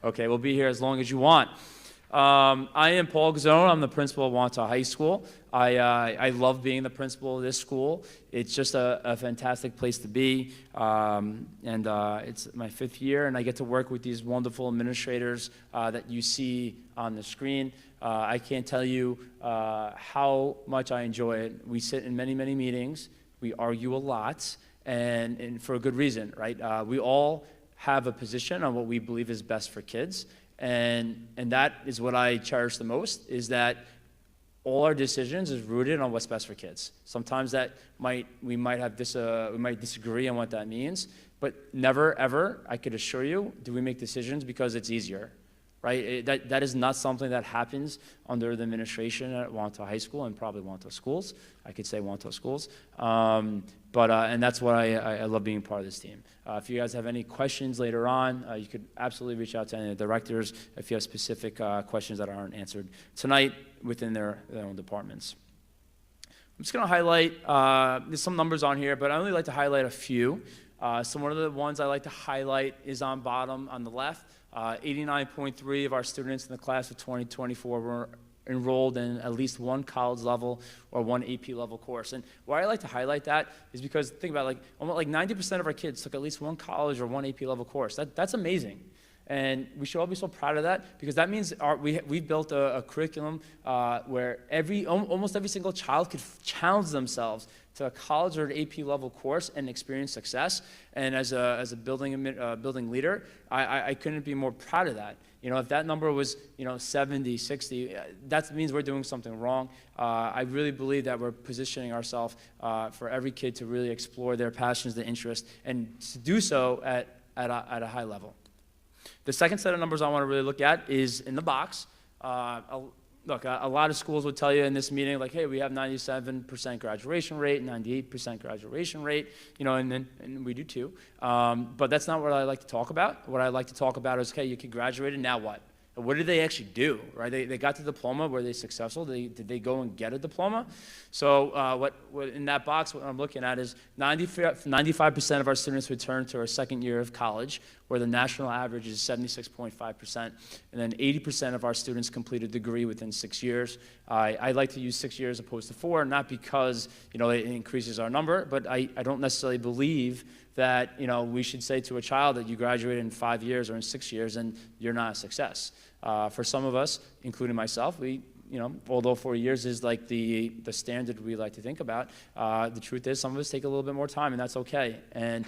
Okay, we'll be here as long as you want. I am Paul Gazzone. I'm the principal of Wantagh High School. I love being the principal of this school. It's just a fantastic place to be, it's my 5th year, and I get to work with these wonderful administrators that you see on the screen. I can't tell you how much I enjoy it. We sit in many, many meetings. We argue a lot, and for a good reason, right? We all have a position on what we believe is best for kids. And that is what I cherish the most, is that all our decisions is rooted on what's best for kids. Sometimes we might disagree on what that means, but never ever, I could assure you, do we make decisions because it's easier, right? That is not something that happens under the administration at Wantagh High School and probably Wantagh Schools. I could say Wantagh Schools. And that's why I love being part of this team. If you guys have any questions later on, you could absolutely reach out to any of the directors if you have specific questions that aren't answered tonight within their own departments. I'm just going to highlight, there's some numbers on here, but I only like to highlight a few. So one of the ones I like to highlight is on bottom on the left. 89.3 of our students in the class of 2024 were enrolled in at least one college level or one AP level course. And why I like to highlight that is because, think about it, almost 90% of our kids took at least one college or one AP level course. That's amazing. And we should all be so proud of that, because that means we've built a curriculum where almost every single child could challenge themselves to a college or an AP level course and experience success. And as a building leader, I couldn't be more proud of that. You know, if that number was 70, 60, that means we're doing something wrong. I really believe that we're positioning ourselves for every kid to really explore their passions, their interests, and to do so at a high level. The second set of numbers I want to really look at is in the box. Look, a lot of schools would tell you in this meeting, like, hey, we have 97% graduation rate, 98% graduation rate, and we do too. But that's not what I like to talk about. What I like to talk about is, okay, you can graduate, and now what? What did they actually do, right? They got the diploma. Were they successful? Did they go and get a diploma? So what in that box, what I'm looking at is 95% of our students return to our second year of college, where the national average is 76.5%. And then 80% of our students complete a degree within 6 years. I like to use 6 years opposed to 4, not because it increases our number, but I don't necessarily believe that we should say to a child that you graduated in 5 years or in 6 years and you're not a success. For some of us, including myself, although 4 years is like the standard we like to think about, the truth is some of us take a little bit more time, and that's okay. And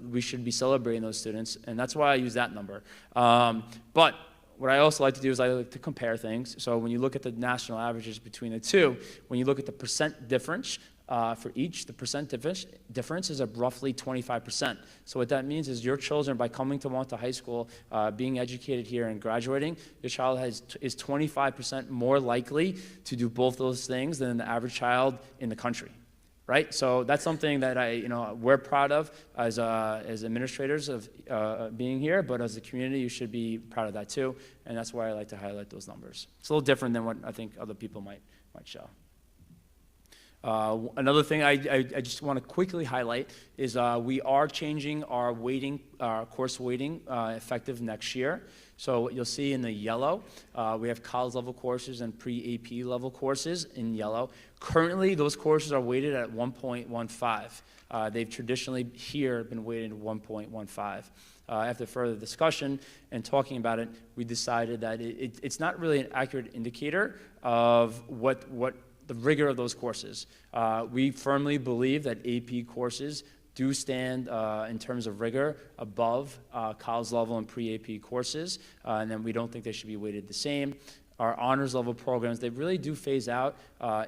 we should be celebrating those students, and that's why I use that number. But what I also like to do is I like to compare things. So when you look at the national averages between the two, when you look at the percent difference for each, the percent difference is of roughly 25%. So what that means is your children, by coming to Wantagh High School, being educated here and graduating, your child is 25% more likely to do both those things than the average child in the country, right? So that's something that we're proud of as administrators of being here, but as a community, you should be proud of that too, and that's why I like to highlight those numbers. It's a little different than what I think other people might show. Another thing I just want to quickly highlight is we are changing our course weighting effective next year. So what you'll see in the yellow, we have college level courses and pre-AP level courses in yellow. Currently, those courses are weighted at 1.15. They've traditionally here been weighted at 1.15. After further discussion and talking about it, we decided that it's not really an accurate indicator of what the rigor of those courses. We firmly believe that AP courses do stand in terms of rigor above college level and pre-AP courses, and then we don't think they should be weighted the same. Our honors level programs, they really do phase out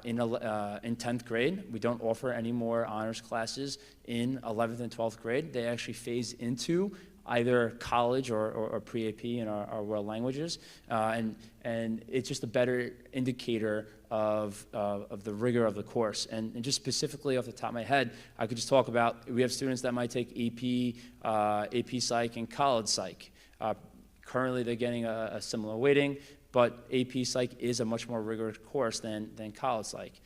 in 10th grade. We don't offer any more honors classes in 11th and 12th grade. They actually phase into either college or pre-AP in our world languages, and it's just a better indicator of the rigor of the course. And just specifically off the top of my head, I could just talk about, we have students that might take AP Psych and College Psych. Currently they're getting a similar weighting, but AP Psych is a much more rigorous course than College Psych.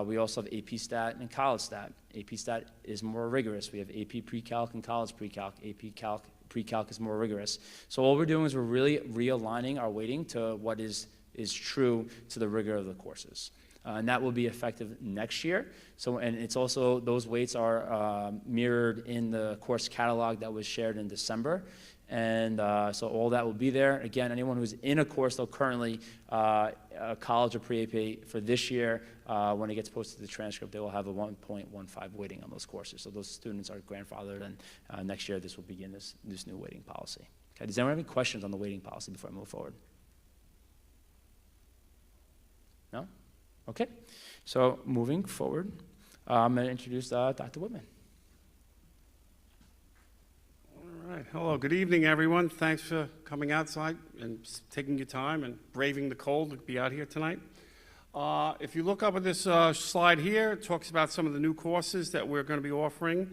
We also have AP Stat and College Stat. AP Stat is more rigorous. We have AP Pre-Calc and College Pre-Calc. AP Calc pre-calc is more rigorous. So all we're doing is we're really realigning our weighting to what is true to the rigor of the courses. And that will be effective next year. So, and it's also, those weights are mirrored in the course catalog that was shared in December. And so all that will be there. Again, anyone who's in a course, though currently a college or pre-AP for this year, when it gets posted to the transcript, they will have a 1.15 weighting on those courses. So those students are grandfathered, and next year this will begin this new weighting policy. Okay, does anyone have any questions on the weighting policy before I move forward? No? Okay, so moving forward, I'm going to introduce Dr. Whitman. All right, hello, good evening, everyone. Thanks for coming outside and taking your time and braving the cold to be out here tonight. If you look up at this slide here, it talks about some of the new courses that we're going to be offering,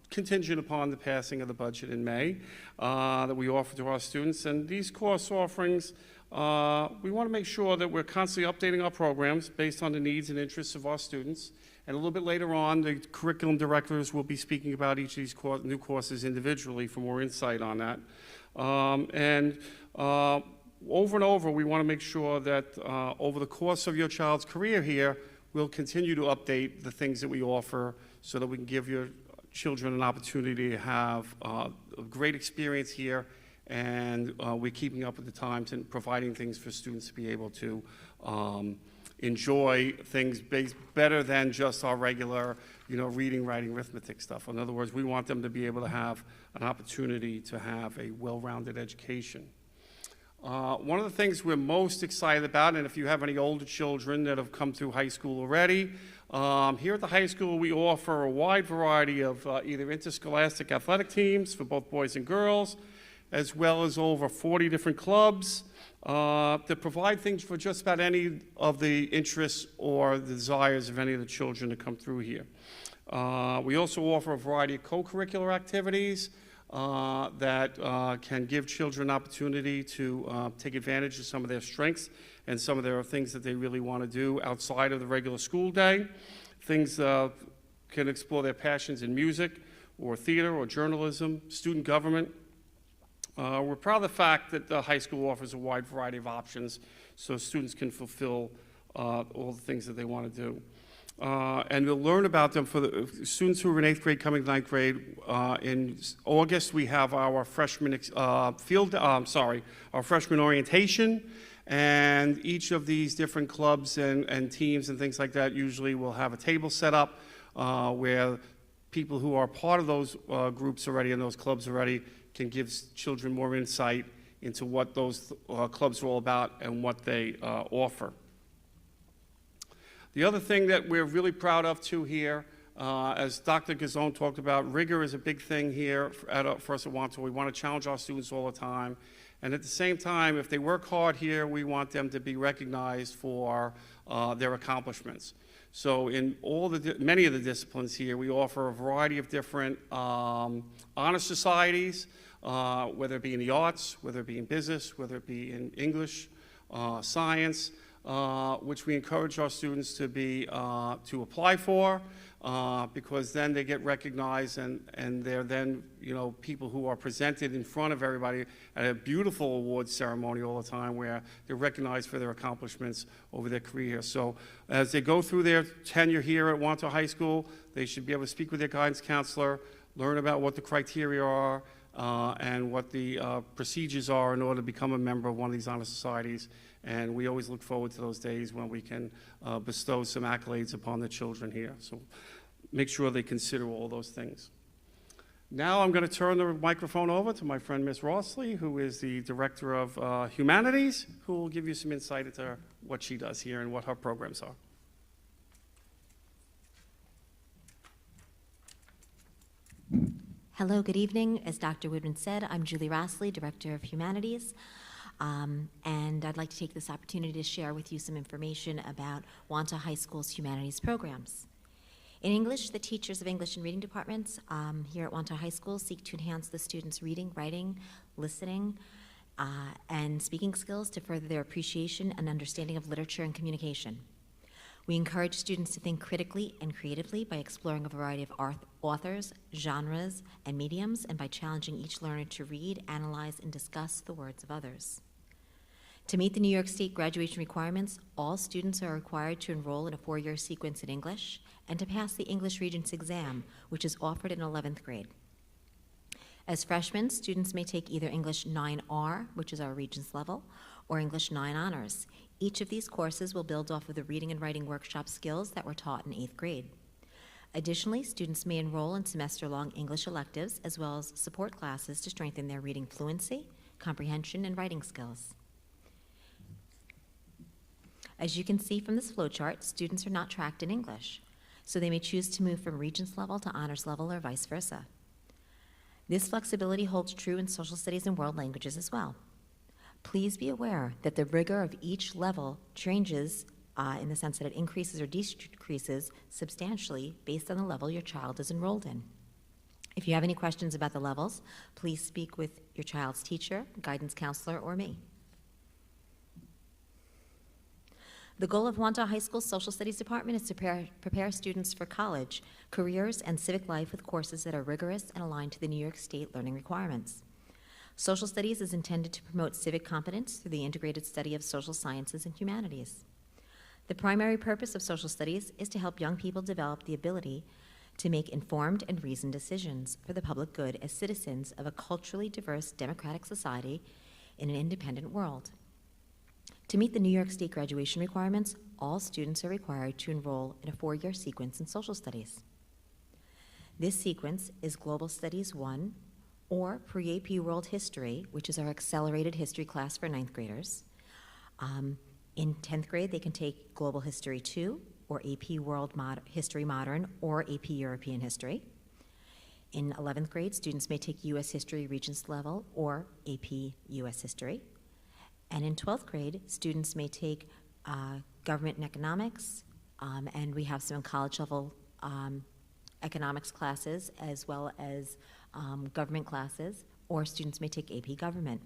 contingent upon the passing of the budget in May, that we offer to our students. And these course offerings, we want to make sure that we're constantly updating our programs based on the needs and interests of our students. And a little bit later on, the curriculum directors will be speaking about each of these new courses individually for more insight on that. Over and over, we want to make sure that over the course of your child's career here, we'll continue to update the things that we offer so that we can give your children an opportunity to have a great experience here, and we're keeping up with the times and providing things for students to be able to enjoy things better than just our regular, reading, writing, arithmetic stuff. In other words, we want them to be able to have an opportunity to have a well-rounded education. One of the things we're most excited about, and if you have any older children that have come through high school already, here at the high school we offer a wide variety of either interscholastic athletic teams for both boys and girls, as well as over 40 different clubs that provide things for just about any of the interests or the desires of any of the children that come through here. We also offer a variety of co-curricular activities that can give children an opportunity to take advantage of some of their strengths and some of their things that they really want to do outside of the regular school day. Things can explore their passions in music or theater or journalism, student government. We're proud of the fact that the high school offers a wide variety of options so students can fulfill all the things that they want to do. And we'll learn about them for the students who are in 8th grade coming to 9th grade. In August, we have our freshman our freshman orientation, and each of these different clubs and teams and things like that usually will have a table set up where people who are part of those groups already and those clubs already can give children more insight into what those clubs are all about and what they offer. The other thing that we're really proud of too here, as Dr. Gazzone talked about, rigor is a big thing here for us at Wantagh. We want to challenge our students all the time. And at the same time, if they work hard here, we want them to be recognized for their accomplishments. So in many of the disciplines here, we offer a variety of different honor societies, whether it be in the arts, whether it be in business, whether it be in English, science, which we encourage our students to apply for, because then they get recognized and they're then people who are presented in front of everybody at a beautiful awards ceremony all the time where they're recognized for their accomplishments over their career. So as they go through their tenure here at Wantagh High School, they should be able to speak with their guidance counselor, learn about what the criteria are, and what the procedures are in order to become a member of one of these honor societies. And we always look forward to those days when we can bestow some accolades upon the children here. So make sure they consider all those things. Now I'm going to turn the microphone over to my friend Ms. Rossley, who is the Director of Humanities, who will give you some insight into what she does here and what her programs are. Hello, good evening. As Dr. Woodman said, I'm Julie Rossley, Director of Humanities, and I'd like to take this opportunity to share with you some information about Wantagh High School's humanities programs. In English, the teachers of English and reading departments here at Wantagh High School seek to enhance the students' reading, writing, listening, and speaking skills to further their appreciation and understanding of literature and communication. We encourage students to think critically and creatively by exploring a variety of authors, genres, and mediums, and by challenging each learner to read, analyze, and discuss the words of others. To meet the New York State graduation requirements, all students are required to enroll in a 4-year sequence in English and to pass the English Regents exam, which is offered in 11th grade. As freshmen, students may take either English 9R, which is our Regents level, or English 9 Honors. Each of these courses will build off of the reading and writing workshop skills that were taught in 8th grade. Additionally, students may enroll in semester-long English electives as well as support classes to strengthen their reading fluency, comprehension, and writing skills. As you can see from this flowchart, students are not tracked in English, so they may choose to move from Regents level to Honors level or vice versa. This flexibility holds true in social studies and world languages as well. Please be aware that the rigor of each level changes in the sense that it increases or decreases substantially based on the level your child is enrolled in. If you have any questions about the levels, please speak with your child's teacher, guidance counselor, or me. The goal of Wantagh High School's Social Studies Department is to prepare students for college, careers, and civic life with courses that are rigorous and aligned to the New York State learning requirements. Social Studies is intended to promote civic competence through the integrated study of social sciences and humanities. The primary purpose of Social Studies is to help young people develop the ability to make informed and reasoned decisions for the public good as citizens of a culturally diverse democratic society in an independent world. To meet the New York State graduation requirements, all students are required to enroll in a 4-year sequence in Social Studies. This sequence is Global Studies 1 or Pre-AP World History, which is our accelerated history class for 9th graders. In 10th grade, they can take Global History 2 or AP World History Modern or AP European History. In 11th grade, students may take U.S. History Regents level or AP U.S. History. And in 12th grade, students may take government and economics, and we have some college-level economics classes as well as government classes, or students may take AP government.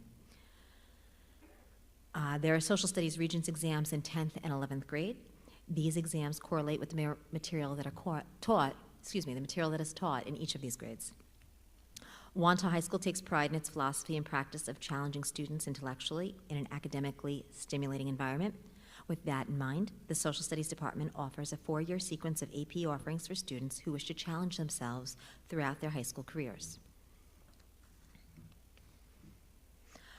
There are social studies regents exams in 10th and 11th grade. These exams correlate with the material that are the material that is taught in each of these grades. Wantagh High School takes pride in its philosophy and practice of challenging students intellectually in an academically stimulating environment. With that in mind, the Social Studies Department offers a 4-year sequence of AP offerings for students who wish to challenge themselves throughout their high school careers.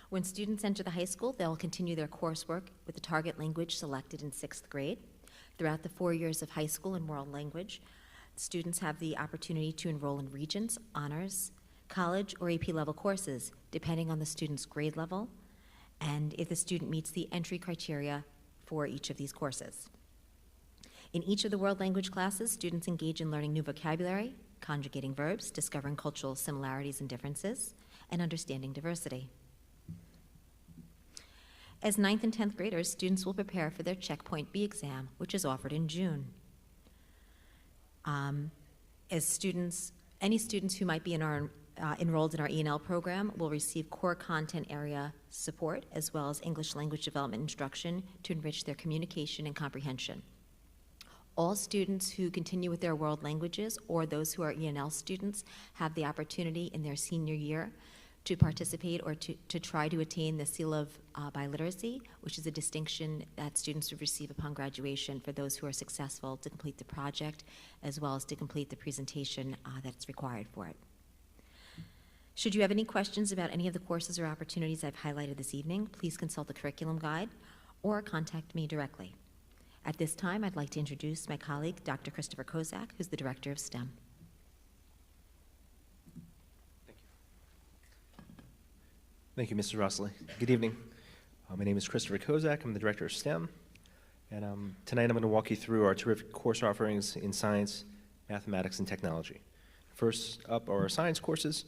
When students enter the high school, they'll continue their coursework with the target language selected in 6th grade. Throughout the 4 years of high school in world language, students have the opportunity to enroll in Regents, Honors, college, or AP level courses, depending on the student's grade level and if the student meets the entry criteria for each of these courses. In each of the world language classes, students engage in learning new vocabulary, conjugating verbs, discovering cultural similarities and differences, and understanding diversity. As 9th and 10th graders, students will prepare for their Checkpoint B exam, which is offered in June. Any students who might be enrolled in our E&L program will receive core content area support as well as English language development instruction to enrich their communication and comprehension. All students who continue with their world languages or those who are E&L students have the opportunity in their senior year to participate or to try to attain the Seal of Biliteracy, which is a distinction that students would receive upon graduation for those who are successful to complete the project as well as to complete the presentation that's required for it. Should you have any questions about any of the courses or opportunities I've highlighted this evening, please consult the curriculum guide or contact me directly. At this time, I'd like to introduce my colleague, Dr. Christopher Kozak, who's the Director of STEM. Thank you, Mr. Rossley. Good evening. My name is Christopher Kozak. I'm the Director of STEM. And tonight I'm going to walk you through our terrific course offerings in science, mathematics, and technology. First up are our science courses.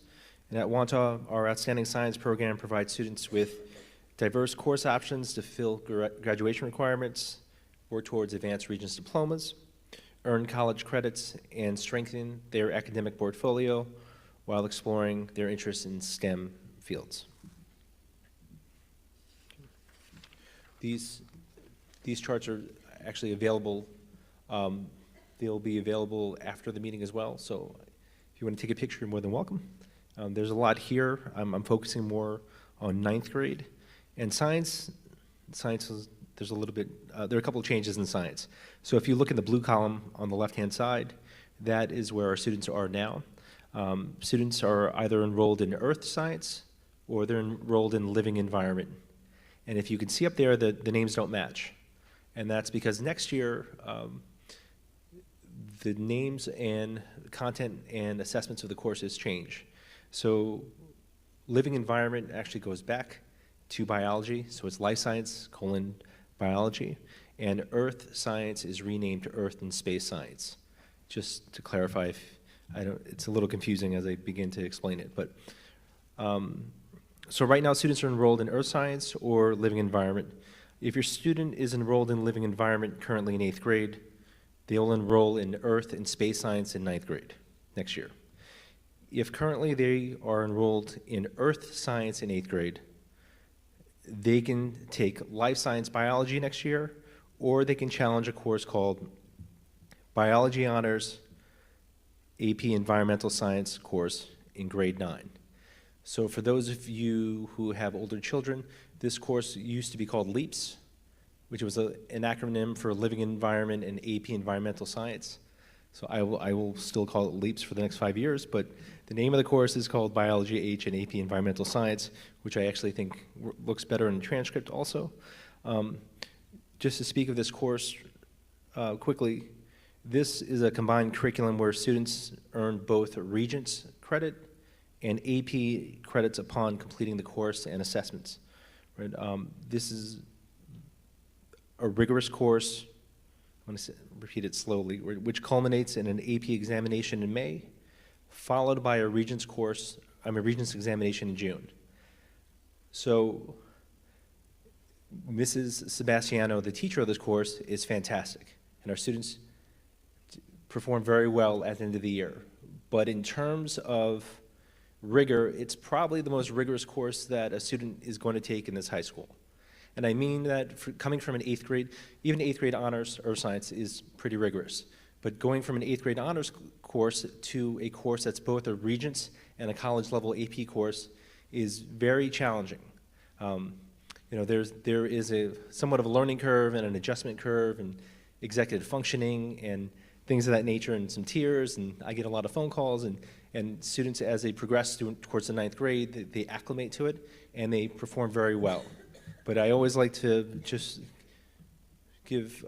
And at Wantagh, our outstanding science program provides students with diverse course options to fill graduation requirements, work towards advanced Regents diplomas, earn college credits, and strengthen their academic portfolio while exploring their interests in STEM fields. These charts are actually available They'll be available after the meeting as well, so if you want to take a picture, you're more than welcome. There's a lot here. I'm focusing more on ninth grade. And science is, there's a little bit, there are a couple of changes in science. So if you look in the blue column on the left-hand side, that is where our students are now. Students are either enrolled in earth science or they're enrolled in living environment. And if you can see up there, the names don't match. And that's because next year, the names and content and assessments of the courses change. So living environment actually goes back to biology, so it's life science, biology, and earth science is renamed to earth and space science. Just to clarify, it's a little confusing as I begin to explain it, but so right now students are enrolled in earth science or living environment. If your student is enrolled in living environment currently in 8th grade, they will enroll in earth and space science in 9th grade next year. If currently they are enrolled in earth science in 8th grade, they can take life science biology next year, or they can challenge a course called Biology Honors AP Environmental Science course in grade 9. So for those of you who have older children, this course used to be called LEAPS, which was an acronym for Living Environment and AP Environmental Science. So I will still call it LEAPS for the next 5 years, but the name of the course is called Biology H and AP Environmental Science, which I actually think looks better in the transcript also. Just to speak of this course quickly, this is a combined curriculum where students earn both Regents credit and AP credits upon completing the course and assessments. Right? This is a rigorous course, I'm going to repeat it slowly, which culminates in an AP examination in May, followed by a Regents course, Regents examination in June. So Mrs. Sebastiano, the teacher of this course, is fantastic, and our students perform very well at the end of the year. But in terms of rigor, it's probably the most rigorous course that a student is going to take in this high school. And I mean that coming from an 8th grade, even 8th grade honors earth science is pretty rigorous. But going from an 8th grade honors course to a course that's both a Regents and a college level AP course is very challenging. There is a somewhat of a learning curve and an adjustment curve and executive functioning and things of that nature, and some tears, and I get a lot of phone calls, and students, as they progress towards the 9th grade, they acclimate to it and they perform very well. But I always like to just give,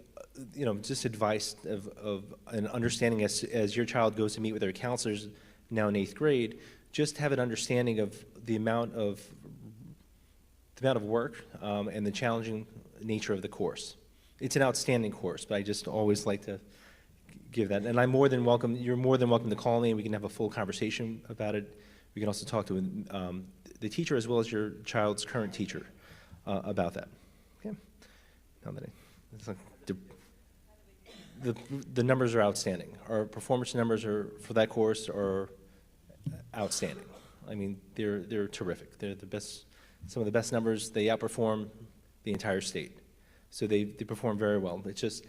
just advice of an understanding as your child goes to meet with their counselors now in 8th grade, just have an understanding of the amount of work and the challenging nature of the course. It's an outstanding course, but I just always like to give that. And I'm more than welcome, you're more than welcome to call me and we can have a full conversation about it. We can also talk to the teacher as well as your child's current teacher about that. Okay. Now that the numbers are outstanding. Our performance numbers for that course are outstanding. I mean, they're terrific. They're the best, some of the best numbers. They outperform the entire state. So they perform very well. It's just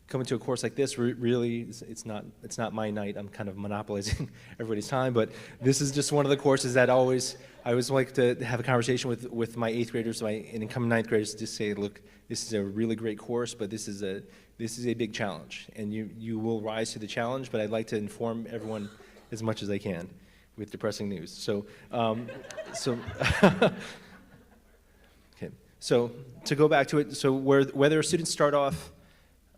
coming to a course like this, really, it's not my night. I'm kind of monopolizing everybody's time, but this is just one of the courses that I always like to have a conversation with my 8th graders and incoming 9th graders to say, look, this is a really great course, but this is a big challenge, and you will rise to the challenge. But I'd like to inform everyone as much as I can with depressing news. So, okay. So to go back to it, so whether students start off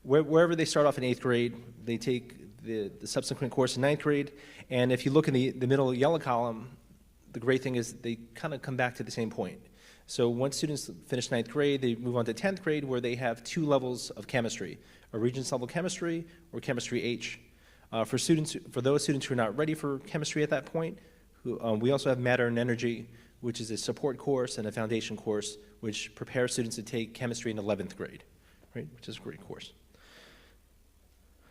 wherever they start off in 8th grade, they take the subsequent course in 9th grade, and if you look in the middle yellow column, the great thing is they kind of come back to the same point. So once students finish 9th grade, they move on to 10th grade where they have 2 levels of chemistry, a Regents level chemistry or chemistry H. For those students who are not ready for chemistry at that point, we also have matter and energy, which is a support course and a foundation course, which prepares students to take chemistry in 11th grade, right? Which is a great course.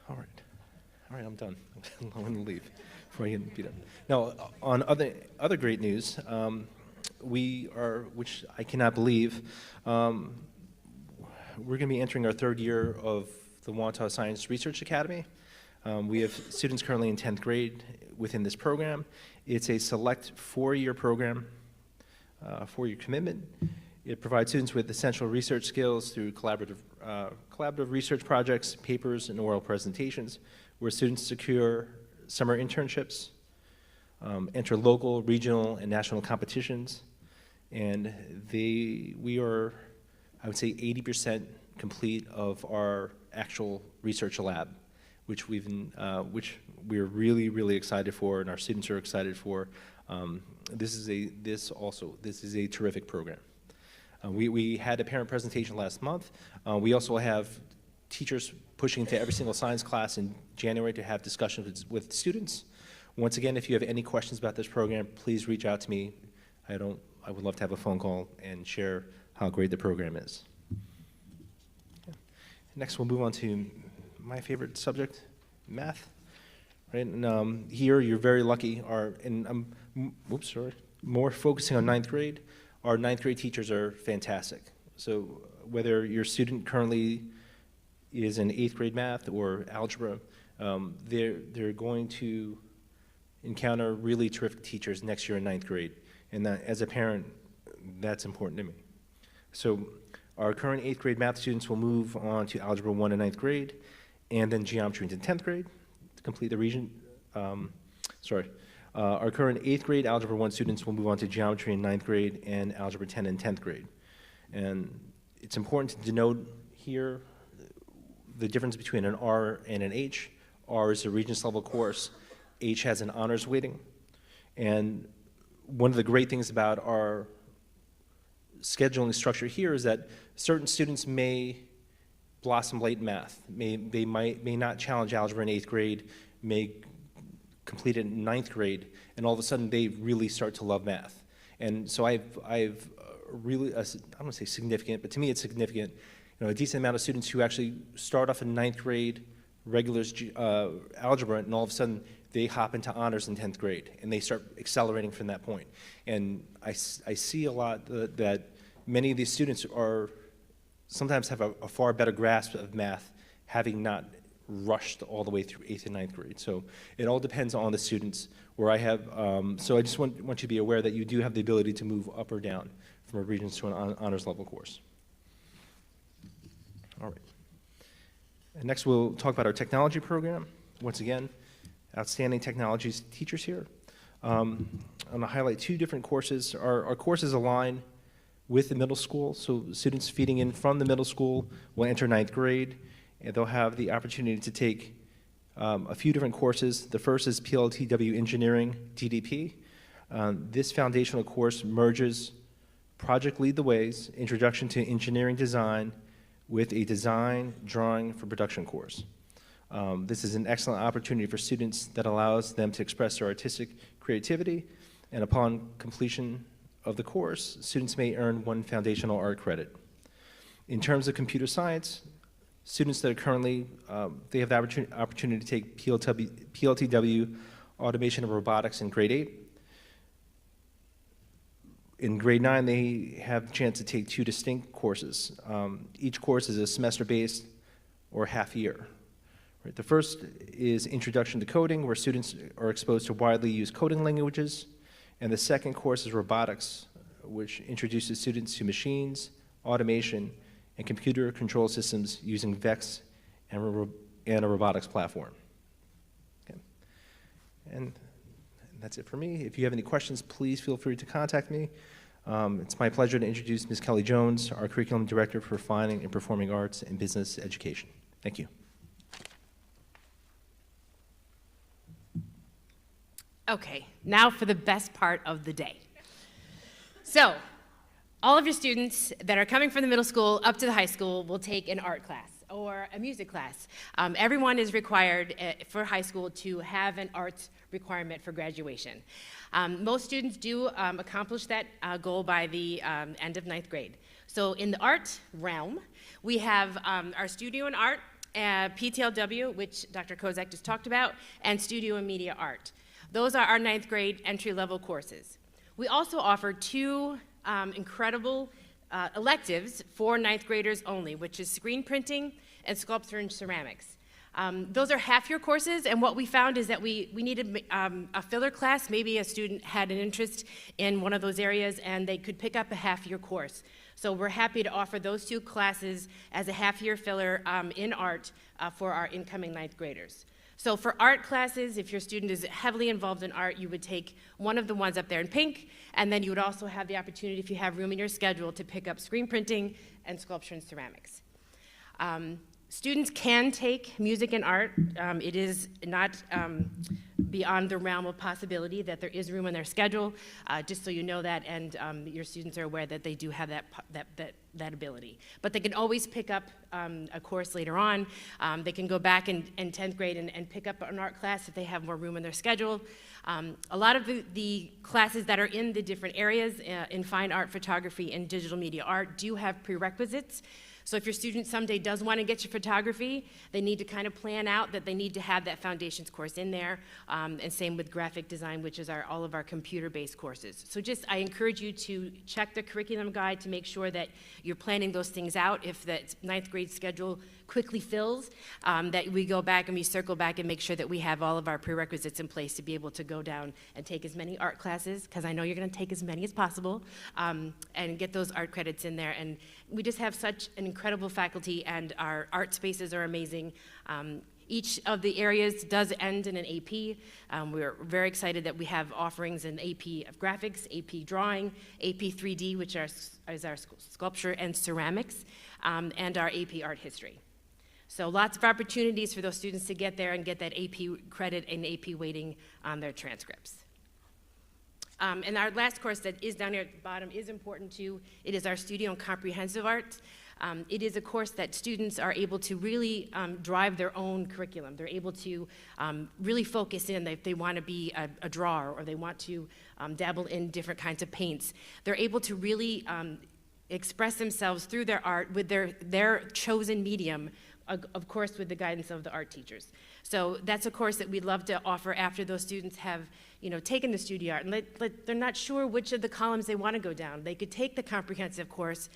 All right, I'm done. I'm going to leave before I get beat up. Now, on other great news, we are, which I cannot believe, we're going to be entering our 3rd year of the Wantagh Science Research Academy. We have students currently in 10th grade within this program. It's a select four-year program, four-year commitment. It provides students with essential research skills through collaborative research projects, papers, and oral presentations, where students secure summer internships, enter local, regional, and national competitions, and we are, I would say, 80% complete of our actual research lab, which we're really, really excited for, and our students are excited for. This is a terrific program. We had a parent presentation last month. We also have teachers pushing into every single science class in January to have discussions with students. Once again, if you have any questions about this program, please reach out to me. I would love to have a phone call and share how great the program is. Okay. Next, we'll move on to my favorite subject, math. Right, and here you're very lucky. More focusing on 9th grade. Our 9th grade teachers are fantastic. So whether your student currently is in 8th grade math or algebra, they're going to encounter really terrific teachers next year in 9th grade. And that, as a parent, that's important to me. So our current 8th grade math students will move on to Algebra 1 in 9th grade, and then Geometry into 10th grade to complete the region. Our current 8th grade Algebra 1 students will move on to Geometry in 9th grade and Algebra 10 in 10th grade. And it's important to denote here the difference between an R and an H. R is a Regents level course. H has an honors weighting. And one of the great things about our scheduling structure here is that certain students may blossom late in math. They may not challenge algebra in 8th grade, may complete it in 9th grade, and all of a sudden they really start to love math. And so I've really, I don't want to say significant, but to me it's significant, a decent amount of students who actually start off in 9th grade, regulars algebra, and all of a sudden they hop into honors in 10th grade, and they start accelerating from that point. And I see a lot that many of these students sometimes have a far better grasp of math, having not rushed all the way through 8th and 9th grade. So it all depends on the students. Where I have, so I just want you to be aware that you do have the ability to move up or down from a Regents to an honors level course. All right. And next we'll talk about our technology program. Once again, outstanding technologies teachers here. I'm going to highlight two different courses. Our courses align with the middle school, so students feeding in from the middle school will enter 9th grade, and they'll have the opportunity to take a few different courses. The first is PLTW Engineering, DDP. This foundational course merges Project Lead the Way's Introduction to Engineering Design with a Design Drawing for Production course. This is an excellent opportunity for students that allows them to express their artistic creativity, and upon completion of the course, students may earn 1 foundational art credit. In terms of computer science, students that are currently, they have the opportunity to take PLTW Automation and Robotics in grade 8. In grade 9, they have the chance to take 2 distinct courses. Each course is a semester-based or half-year. Right. The first is Introduction to Coding, where students are exposed to widely used coding languages. And the second course is Robotics, which introduces students to machines, automation, and computer control systems using VEX and a robotics platform. Okay. And that's it for me. If you have any questions, please feel free to contact me. It's my pleasure to introduce Ms. Kelly Jones, our Curriculum Director for Fine and Performing Arts and Business Education. Thank you. Okay, now for the best part of the day. So, all of your students that are coming from the middle school up to the high school will take an art class or a music class. Everyone is required for high school to have an arts requirement for graduation. Most students do accomplish that goal by the end of 9th grade. So in the art realm, we have our Studio in Art, PTLW, which Dr. Kozak just talked about, and Studio and Media Art. Those are our 9th grade entry-level courses. We also offer 2 incredible electives for ninth graders only, which is screen printing and sculpture and ceramics. Those are half-year courses, and what we found is that we needed a filler class. Maybe a student had an interest in one of those areas, and they could pick up a half-year course. So we're happy to offer those 2 classes as a half-year filler in art for our incoming ninth graders. So for art classes, if your student is heavily involved in art, you would take one of the ones up there in pink, and then you would also have the opportunity, if you have room in your schedule, to pick up screen printing and sculpture and ceramics. Students can take music and art. It is not beyond the realm of possibility that there is room in their schedule, just so you know that, and your students are aware that they do have that ability. But they can always pick up a course later on. They can go back in 10th grade and pick up an art class if they have more room in their schedule. A lot of the classes that are in the different areas in fine art, photography, and digital media art do have prerequisites. So if your student someday does want to get to photography, they need to kind of plan out that they need to have that foundations course in there, and same with graphic design, which is all of our computer-based courses. So I encourage you to check the curriculum guide to make sure that you're planning those things out. If that ninth grade schedule quickly fills, that we go back and we circle back and make sure that we have all of our prerequisites in place to be able to go down and take as many art classes, because I know you're going to take as many as possible, and get those art credits in there. And we just have such an incredible faculty, and our art spaces are amazing. Each of the areas does end in an AP. We're very excited that we have offerings in AP of graphics, AP drawing, AP 3D, which is our sculpture and ceramics, and our AP art history. So lots of opportunities for those students to get there and get that AP credit and AP weighting on their transcripts. And our last course that is down here at the bottom is important too. It is our Studio and Comprehensive Art. It is a course that students are able to really drive their own curriculum. They're able to really focus in if they want to be a drawer, or they want to dabble in different kinds of paints. They're able to really express themselves through their art with their chosen medium, of course with the guidance of the art teachers. So that's a course that we'd love to offer after those students have taken the studio art, and they're not sure which of the columns they want to go down. They could take the comprehensive course,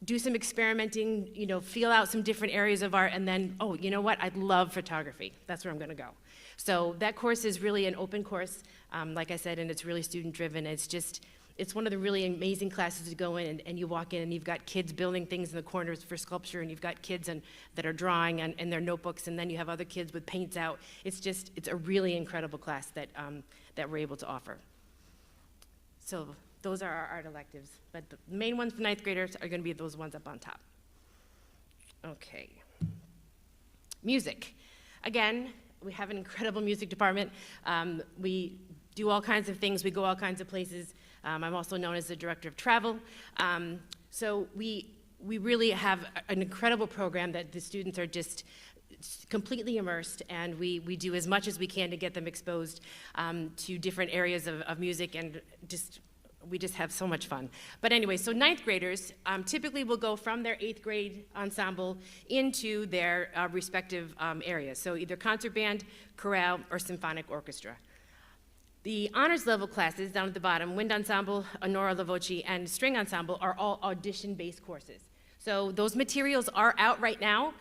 do some experimenting, feel out some different areas of art, and then, oh, you know what, I'd love photography. That's where I'm going to go. So that course is really an open course, like I said, and it's really student-driven. It's one of the really amazing classes to go in, and you walk in and you've got kids building things in the corners for sculpture, and you've got kids that are drawing in their notebooks, and then you have other kids with paints out. It's a really incredible class that we're able to offer. So those are our art electives, but the main ones for ninth graders are going to be those ones up on top. Okay. Music. Again, we have an incredible music department. We do all kinds of things. We go all kinds of places. I'm also known as the director of travel. So we really have an incredible program that the students are just completely immersed, and we do as much as we can to get them exposed to different areas of music, and we just have so much fun. But anyway, so ninth graders typically will go from their 8th grade ensemble into their respective areas. So either concert band, chorale, or symphonic orchestra. The honors level classes down at the bottom, wind ensemble, honora la voce, and string ensemble, are all audition-based courses. So those materials are out right now.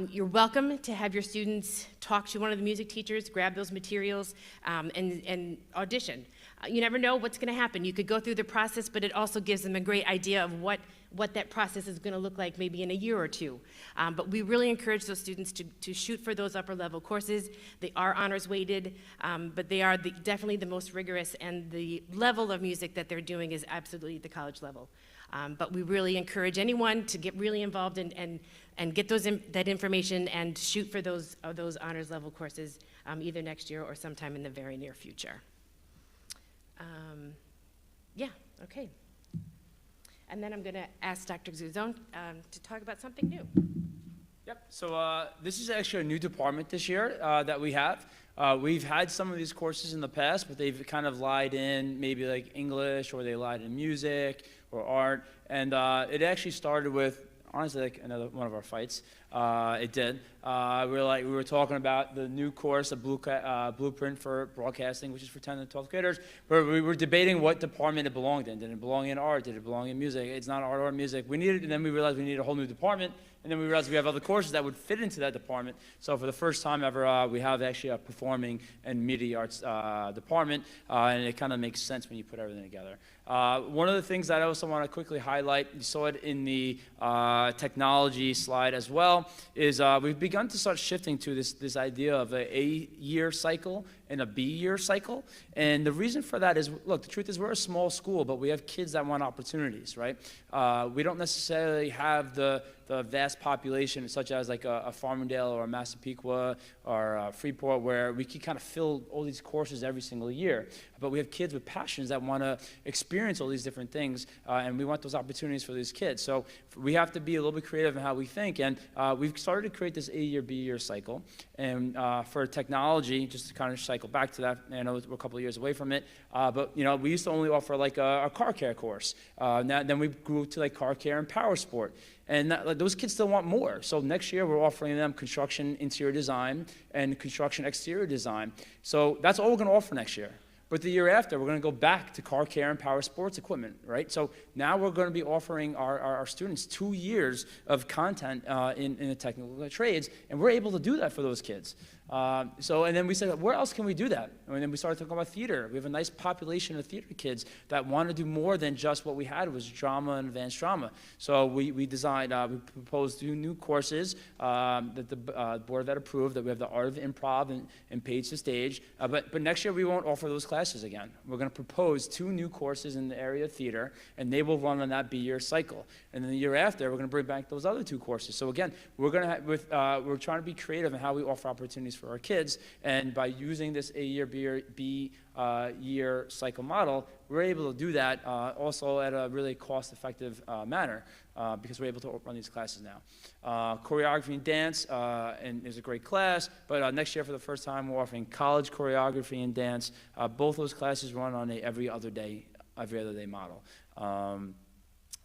You're welcome to have your students talk to one of the music teachers, grab those materials, and audition. You never know what's going to happen. You could go through the process, but it also gives them a great idea of what that process is going to look like maybe in a year or two. But we really encourage those students to shoot for those upper level courses. They are honors weighted, but they are definitely the most rigorous, and the level of music that they're doing is absolutely the college level. But we really encourage anyone to get really involved and get that information and shoot for those honors level courses either next year or sometime in the very near future. Yeah, okay. And then I'm going to ask Dr. Zuzon to talk about something new. Yep, so this is actually a new department this year that we have. We've had some of these courses in the past, but they've kind of lied in maybe like English, or they lied in music or art. And it actually started with honestly like another one of our fights. It did. We were talking about the new course, a blueprint for broadcasting, which is for 10th and 12th graders. Where we were debating what department it belonged in. Did it belong in art? Did it belong in music? It's not art or music. And then we realized we needed a whole new department. And then we realized we have other courses that would fit into that department. So for the first time ever, we have actually a performing and media arts department, and it kind of makes sense when you put everything together. One of the things that I also want to quickly highlight, you saw it in the technology slide as well, is we've begun to start shifting to this idea of an A-year cycle and a B-year cycle. And the reason for that is, look, the truth is we're a small school, but we have kids that want opportunities, right? We don't necessarily have the vast population, such as like a Farmingdale or a Massapequa or Freeport, where we can kind of fill all these courses every single year. But we have kids with passions that want to experience all these different things, and we want those opportunities for these kids. So we have to be a little bit creative in how we think, and we've started to create this A-year, B-year cycle. And for technology, just to kind of cycle back to that, I know we're a couple of years away from it, but we used to only offer like a car care course. Then we grew to like car care and power sport. And those kids still want more. So next year, we're offering them construction interior design and construction exterior design. So that's all we're going to offer next year. But the year after, we're going to go back to car care and power sports equipment, right? So now we're going to be offering our students 2 years of content in the technical trades, and we're able to do that for those kids. And then we said, where else can we do that? And then we started talking about theater. We have a nice population of theater kids that want to do more than just what we had was drama and advanced drama. So we proposed 2 new courses that the board that approved, that we have the art of improv and page to stage. But next year we won't offer those classes again. We're going to propose 2 new courses in the area of theater, and they will run on that B-year cycle. And then the year after, we're going to bring back those other 2 courses. So again, we're trying to be creative in how we offer opportunities for our kids, and by using this A-year, B-year cycle model, we're able to do that also at a really cost-effective manner because we're able to run these classes now. Choreography and dance and is a great class, but next year for the first time we're offering college choreography and dance. Both those classes run on a every other day model.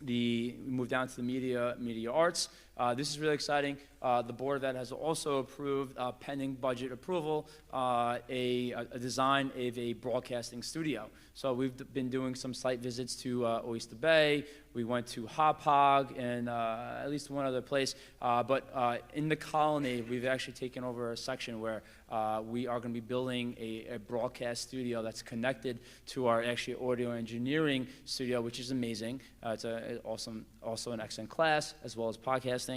We moved down to the media arts. This is really exciting. The board that has also approved, pending budget approval, a design of a broadcasting studio. So we've been doing some site visits to Oyster Bay. We went to Hauppauge and at least one other place. But in the colony, we've actually taken over a section where we are going to be building a broadcast studio that's connected to our actually audio engineering studio, which is amazing. It's also an excellent class, as well as podcasting,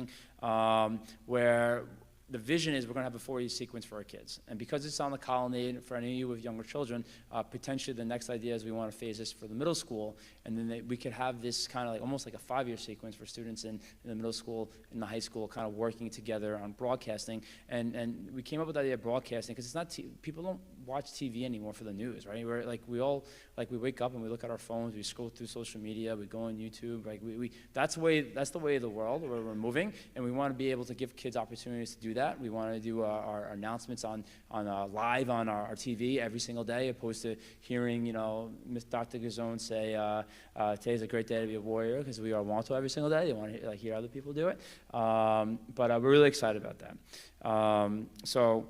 where the vision is we're going to have a 4-year sequence for our kids. And because it's on the colonnade, for any of you with younger children, potentially the next idea is we want to phase this for the middle school, and then we could have this kind of like almost like a 5-year sequence for students in the middle school, in the high school, kind of working together on broadcasting. And we came up with the idea of broadcasting because it's not people don't watch TV anymore for the news, right? We wake up and we look at our phones, we scroll through social media, we go on YouTube, like that's the way of the world where we're moving, and we want to be able to give kids opportunities to do that. We want to do our announcements on live on our TV every single day, opposed to hearing Miss Dr. Gazone say today's a great day to be a warrior, because we are Wantagh every single day. They want to hear other people do it, but we're really excited about that. So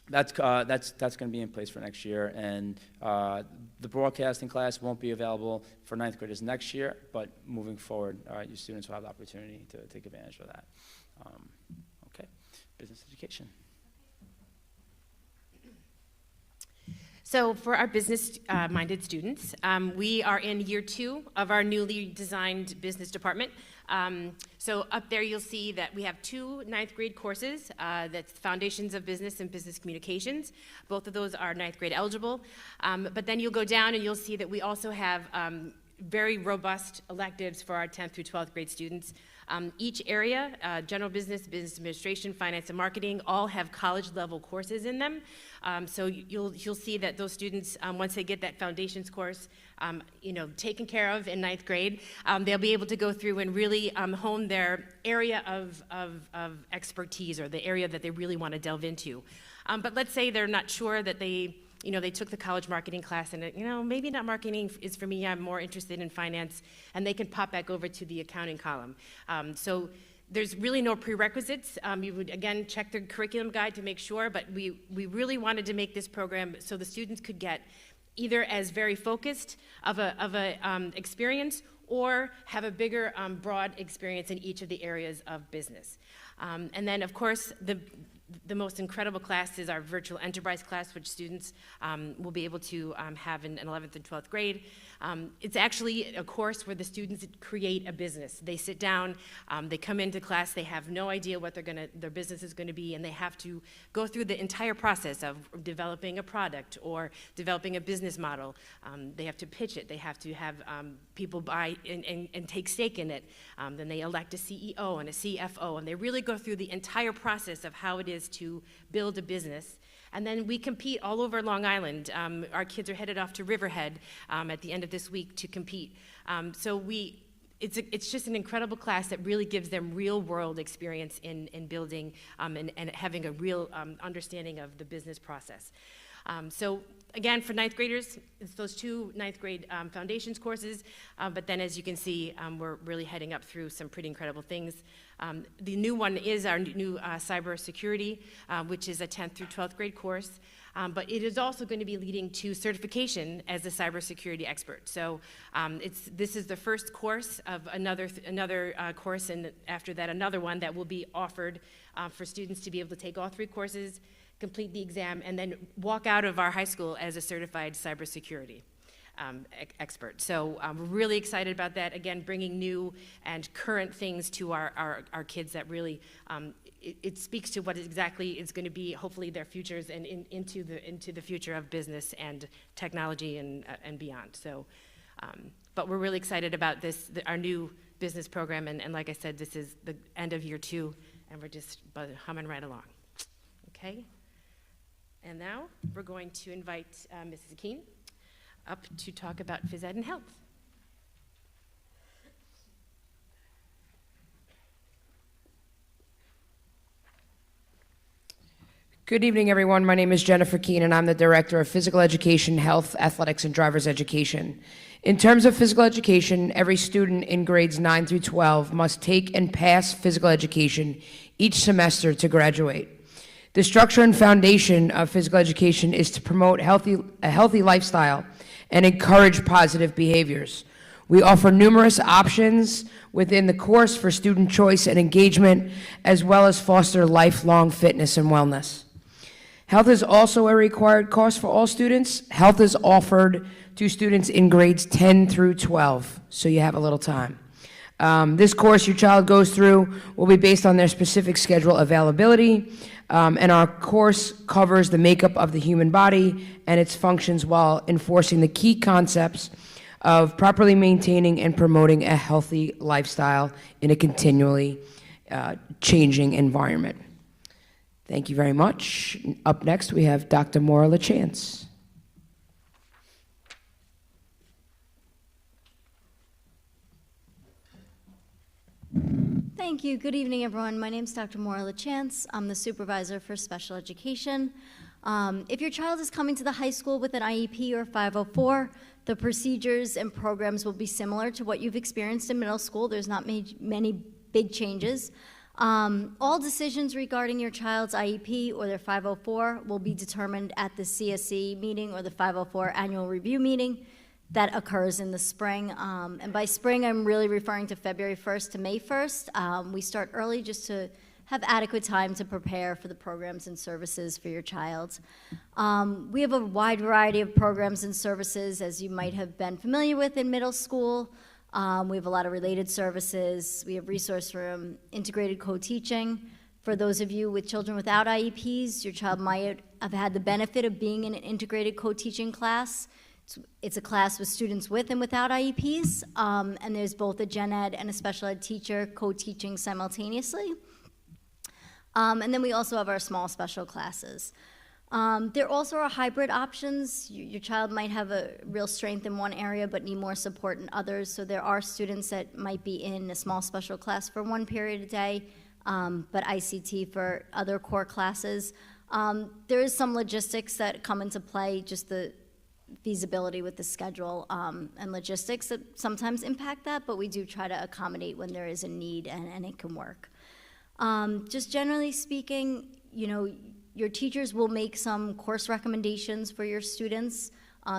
that's going to be in place for next year, and the broadcasting class won't be available for 9th graders next year, but moving forward, your students will have the opportunity to take advantage of that. Okay, business education. So for our business-minded students, we are in year 2 of our newly designed business department. So up there you'll see that we have 2 9th grade courses, that's Foundations of Business and Business Communications. Both of those are 9th grade eligible. But then you'll go down and you'll see that we also have very robust electives for our 10th through 12th grade students. Each area, general business, business administration, finance and marketing, all have college level courses in them. So you'll see that those students, once they get that foundations course, taken care of in 9th grade, they'll be able to go through and really hone their area of expertise, or the area that they really want to delve into. But let's say they're not sure that they they took the college marketing class and, maybe not marketing is for me, I'm more interested in finance, and they can pop back over to the accounting column. So there's really no prerequisites. You would, again, check the curriculum guide to make sure, but we really wanted to make this program so the students could get either as very focused of a experience or have a bigger, broad experience in each of the areas of business. And then, of course, the most incredible class is our virtual enterprise class, which students will be able to have in 11th and 12th grade. It's actually a course where the students create a business. They sit down, they come into class, they have no idea what their business is going to be, and they have to go through the entire process of developing a product or developing a business model. They have to pitch it. They have to have people buy and take stake in it. Then they elect a CEO and a CFO, and they really go through the entire process of how it is to build a business. And then we compete all over Long Island. Our kids are headed off to Riverhead at the end of this week to compete. So it's just an incredible class that really gives them real world experience in building and having a real understanding of the business process. So again, for ninth graders, it's those two ninth grade foundations courses, but then as you can see, we're really heading up through some pretty incredible things. The new one is our new cybersecurity, which is a 10th through 12th grade course, but it is also going to be leading to certification as a cybersecurity expert. So this is the first course of another course, and after that another one that will be offered for students to be able to take all three courses, complete the exam, and then walk out of our high school as a certified cybersecurity expert. So we're really excited about that. Again, bringing new and current things to our kids that really, it speaks to what exactly is going to be hopefully their futures and into the future of business and technology and beyond. So, but we're really excited about this, our new business program, and like I said, this is the end of year 2, and we're just humming right along. Okay? And now we're going to invite Mrs. Akeen up to talk about phys ed and health. Good evening, everyone. My name is Jennifer Keene, and I'm the Director of Physical Education, Health, Athletics, and Driver's Education. In terms of physical education, every student in grades 9 through 12 must take and pass physical education each semester to graduate. The structure and foundation of physical education is to promote a healthy lifestyle and encourage positive behaviors. We offer numerous options within the course for student choice and engagement, as well as foster lifelong fitness and wellness. Health is also a required course for all students. Health is offered to students in grades 10 through 12, so you have a little time. This course your child goes through will be based on their specific schedule availability, and our course covers the makeup of the human body and its functions while enforcing the key concepts of properly maintaining and promoting a healthy lifestyle in a continually changing environment. Thank you very much. Up next, we have Dr. Maura LaChance. Thank you. Good evening, everyone. My name is Dr. Maura LaChance. I'm the supervisor for special education. If your child is coming to the high school with an IEP or 504, the procedures and programs will be similar to what you've experienced in middle school. There's not many big changes. All decisions regarding your child's IEP or their 504 will be determined at the CSE meeting or the 504 annual review meeting that occurs in the spring. And by spring, I'm really referring to February 1st to May 1st. We start early just to have adequate time to prepare for the programs and services for your child. We have a wide variety of programs and services, as you might have been familiar with in middle school. We have a lot of related services. We have resource room, integrated co-teaching. For those of you with children without IEPs, your child might have had the benefit of being in an integrated co-teaching class. It's a class with students with and without IEPs, and there's both a gen ed and a special ed teacher co-teaching simultaneously. And then we also have our small special classes. There also are hybrid options. Your child might have a real strength in one area but need more support in others, so there are students that might be in a small special class for one period a day, but ICT for other core classes. There is some logistics that come into play, just the feasibility with the schedule and logistics that sometimes impact that, but we do try to accommodate when there is a need and it can work. Just generally speaking, you know, your teachers will make some course recommendations for your students.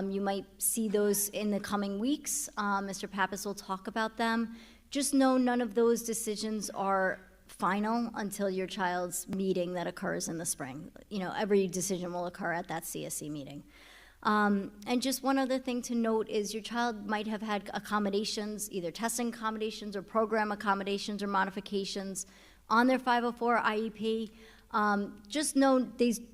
You might see those in the coming weeks. Mr. Pappas will talk about them. Just know none of those decisions are final until your child's meeting that occurs in the spring. You know, every decision will occur at that CSE meeting. And just one other thing to note is your child might have had accommodations, either testing accommodations or program accommodations or modifications on their 504 IEP. Just know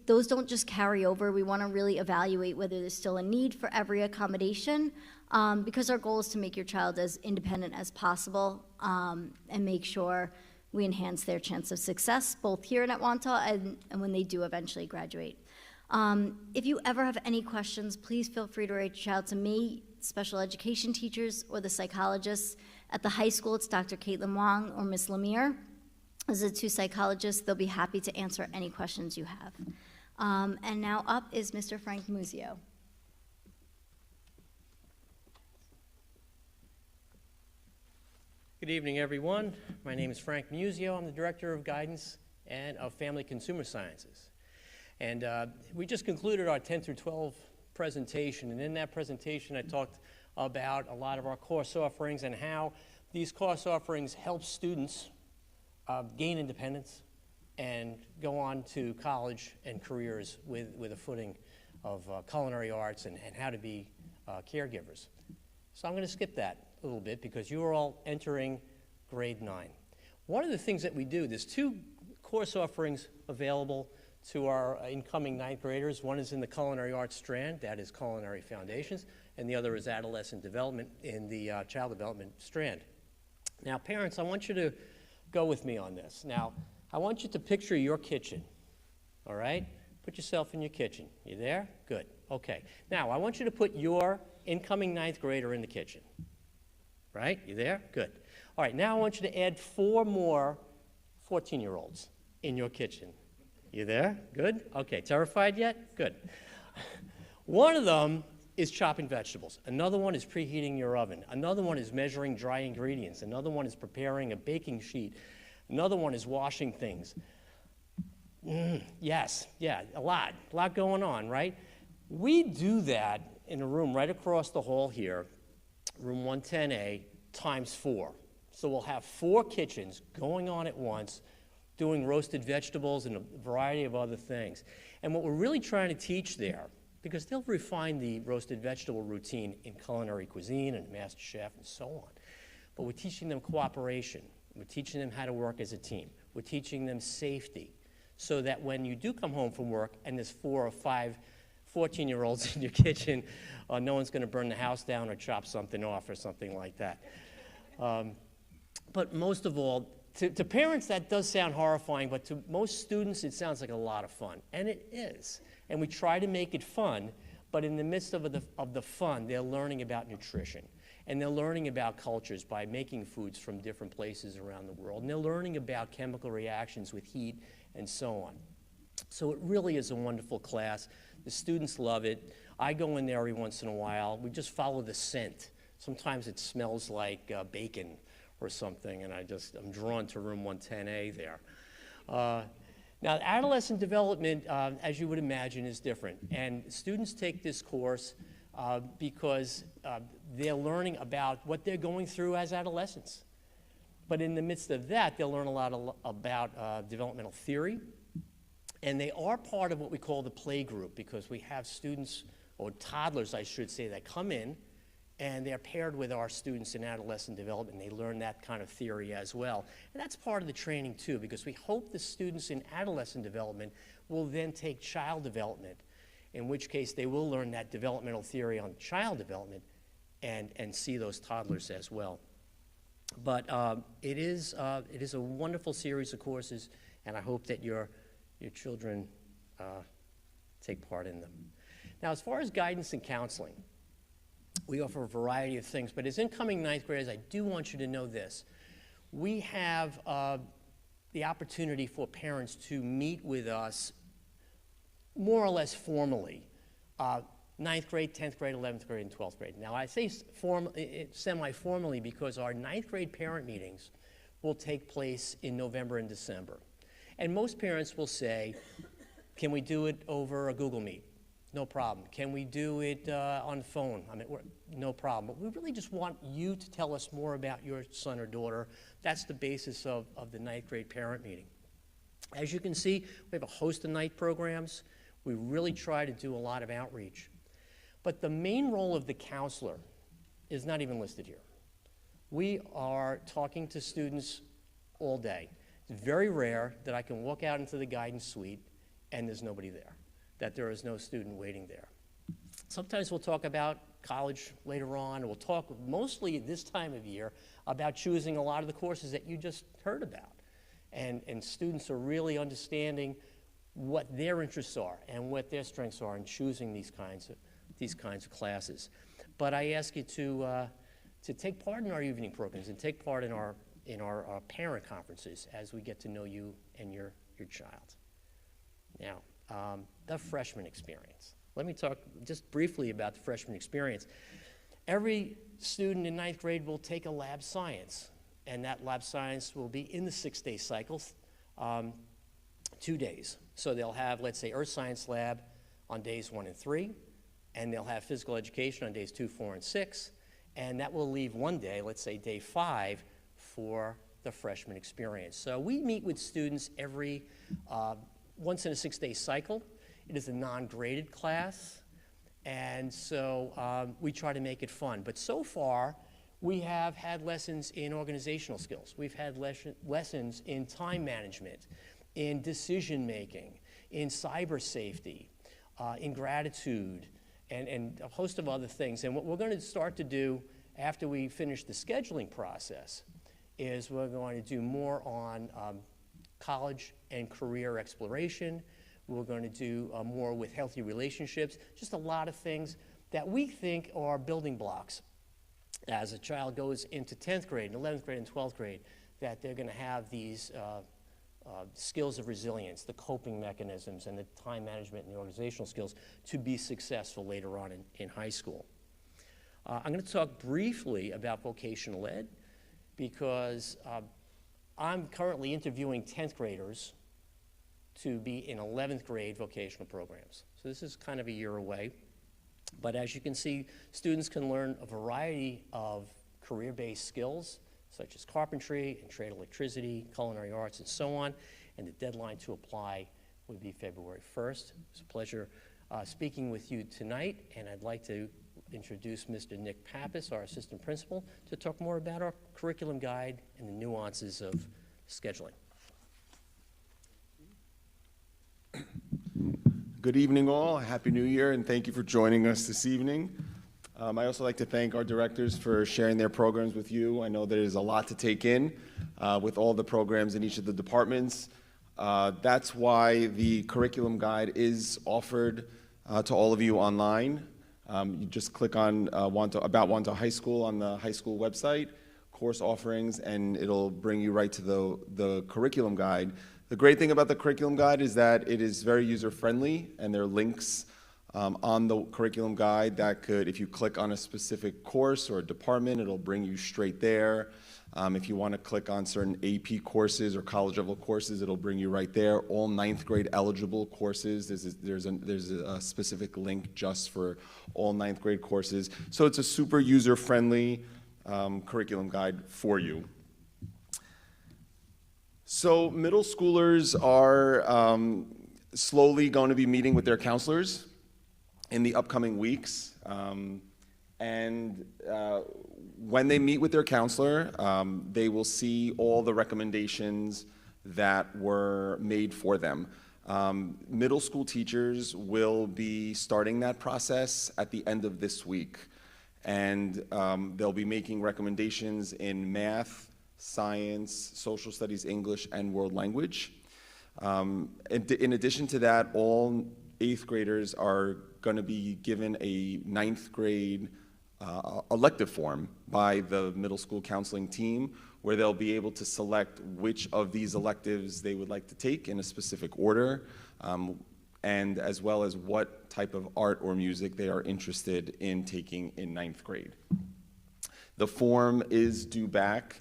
those don't just carry over. We want to really evaluate whether there's still a need for every accommodation, because our goal is to make your child as independent as possible and make sure we enhance their chance of success, both here and at Wantagh and when they do eventually graduate. If you ever have any questions, please feel free to reach out to me, special education teachers, or the psychologists. At the high school, it's Dr. Caitlin Wong or Ms. Lemire. As the two psychologists, they'll be happy to answer any questions you have. And now up is Mr. Frank Muzio. Good evening, everyone. My name is Frank Muzio. I'm the Director of Guidance and of Family Consumer Sciences. And we just concluded our 10 through 12 presentation, and in that presentation I talked about a lot of our course offerings and how these course offerings help students gain independence and go on to college and careers with a footing of culinary arts and how to be caregivers. So I'm going to skip that a little bit because you are all entering grade 9. One of the things that we do, there's 2 course offerings available to our incoming 9th graders. One is in the culinary arts strand, that is culinary foundations, and the other is adolescent development in the child development strand. Now parents, I want you to go with me on this. Now I want you to picture your kitchen, all right? Put yourself in your kitchen. You there? Good. Okay. Now I want you to put your incoming 9th grader in the kitchen. Right? You there? Good. All right, now I want you to add 4 more 14-year-olds in your kitchen. You there? Good? Okay, terrified yet? Good. One of them is chopping vegetables. Another one is preheating your oven. Another one is measuring dry ingredients. Another one is preparing a baking sheet. Another one is washing things. Yes, yeah, a lot going on, right? We do that in a room right across the hall here, room 110A, times 4. So we'll have 4 kitchens going on at once, doing roasted vegetables and a variety of other things. And what we're really trying to teach there, because they'll refine the roasted vegetable routine in culinary cuisine and Master Chef and so on, but we're teaching them cooperation. We're teaching them how to work as a team. We're teaching them safety, so that when you do come home from work and there's 4 or 5 14-year-olds in your kitchen, no one's going to burn the house down or chop something off or something like that. But most of all, to parents that does sound horrifying, but to most students it sounds like a lot of fun, and it is. And we try to make it fun, but in the midst of the fun, they're learning about nutrition. And they're learning about cultures by making foods from different places around the world. And they're learning about chemical reactions with heat and so on. So it really is a wonderful class. The students love it. I go in there every once in a while. We just follow the scent. Sometimes it smells like bacon or something, and I'm drawn to room 110A there. Now, adolescent development, as you would imagine, is different. And students take this course because they're learning about what they're going through as adolescents. But in the midst of that, they'll learn a lot about developmental theory. And they are part of what we call the play group, because we have students, or toddlers, I should say, that come in, and they're paired with our students in adolescent development. They learn that kind of theory as well. And that's part of the training, too, because we hope the students in adolescent development will then take child development, in which case they will learn that developmental theory on child development and see those toddlers as well. But it is a wonderful series of courses, and I hope that your children take part in them. Now, as far as guidance and counseling, we offer a variety of things, but as incoming 9th graders, I do want you to know this. We have the opportunity for parents to meet with us more or less formally, 9th grade, 10th grade, 11th grade, and 12th grade. Now, I say semi-formally because our 9th grade parent meetings will take place in November and December. And most parents will say, can we do it over a Google Meet? No problem. Can we do it on the phone? I mean, no problem. But we really just want you to tell us more about your son or daughter. That's the basis of the 9th grade parent meeting. As you can see, we have a host of night programs. We really try to do a lot of outreach. But the main role of the counselor is not even listed here. We are talking to students all day. It's very rare that I can walk out into the guidance suite and there's nobody there, that there is no student waiting there. Sometimes we'll talk about college later on, we'll talk mostly this time of year about choosing a lot of the courses that you just heard about. And students are really understanding what their interests are and what their strengths are in choosing these kinds of classes. But I ask you to take part in our evening programs and take part in our parent conferences as we get to know you and your child. Now, the freshman experience. Let me talk just briefly about the freshman experience. Every student in 9th grade will take a lab science, and that lab science will be in the 6-day cycles, 2 days. So they'll have, let's say, Earth Science Lab on days 1 and 3, and they'll have physical education on days 2, 4, and 6, and that will leave one day, let's say day 5, for the freshman experience. So we meet with students every once in a 6-day cycle. It is a non-graded class, and so we try to make it fun. But so far, we have had lessons in organizational skills. We've had lessons in time management, in decision making, in cyber safety, in gratitude, and a host of other things. And what we're going to start to do after we finish the scheduling process is we're going to do more on college and career exploration. We're going to do more with healthy relationships, just a lot of things that we think are building blocks as a child goes into 10th grade, and 11th grade, and 12th grade, that they're going to have these skills of resilience, the coping mechanisms, and the time management and the organizational skills to be successful later on in high school. I'm going to talk briefly about vocational ed because I'm currently interviewing 10th graders to be in 11th grade vocational programs. So this is kind of a year away. But as you can see, students can learn a variety of career-based skills, such as carpentry and trade electricity, culinary arts, and so on. And the deadline to apply would be February 1st. It's a pleasure speaking with you tonight, and I'd like to introduce Mr. Nick Pappas, our assistant principal, to talk more about our curriculum guide and the nuances of scheduling. Good evening, all. Happy New Year, and thank you for joining us this evening. I also like to thank our directors for sharing their programs with you. I know there's a lot to take in with all the programs in each of the departments. That's why the curriculum guide is offered to all of you online. You just click on About Wantagh High School on the high school website, course offerings, and it'll bring you right to the curriculum guide. The great thing about the curriculum guide is that it is very user-friendly, and there are links on the curriculum guide that could, if you click on a specific course or a department, it'll bring you straight there. If you want to click on certain AP courses or college-level courses, it'll bring you right there. All 9th grade eligible courses, there's a specific link just for all 9th grade courses. So it's a super user-friendly curriculum guide for you. So middle schoolers are slowly going to be meeting with their counselors in the upcoming weeks. When they meet with their counselor, they will see all the recommendations that were made for them. Middle school teachers will be starting that process at the end of this week. And they'll be making recommendations in math, science, social studies, English, and world language. In addition to that, all 8th graders are going to be given a 9th grade elective form by the middle school counseling team, where they'll be able to select which of these electives they would like to take in a specific order. and as well as what type of art or music they are interested in taking in 9th grade. The form is due back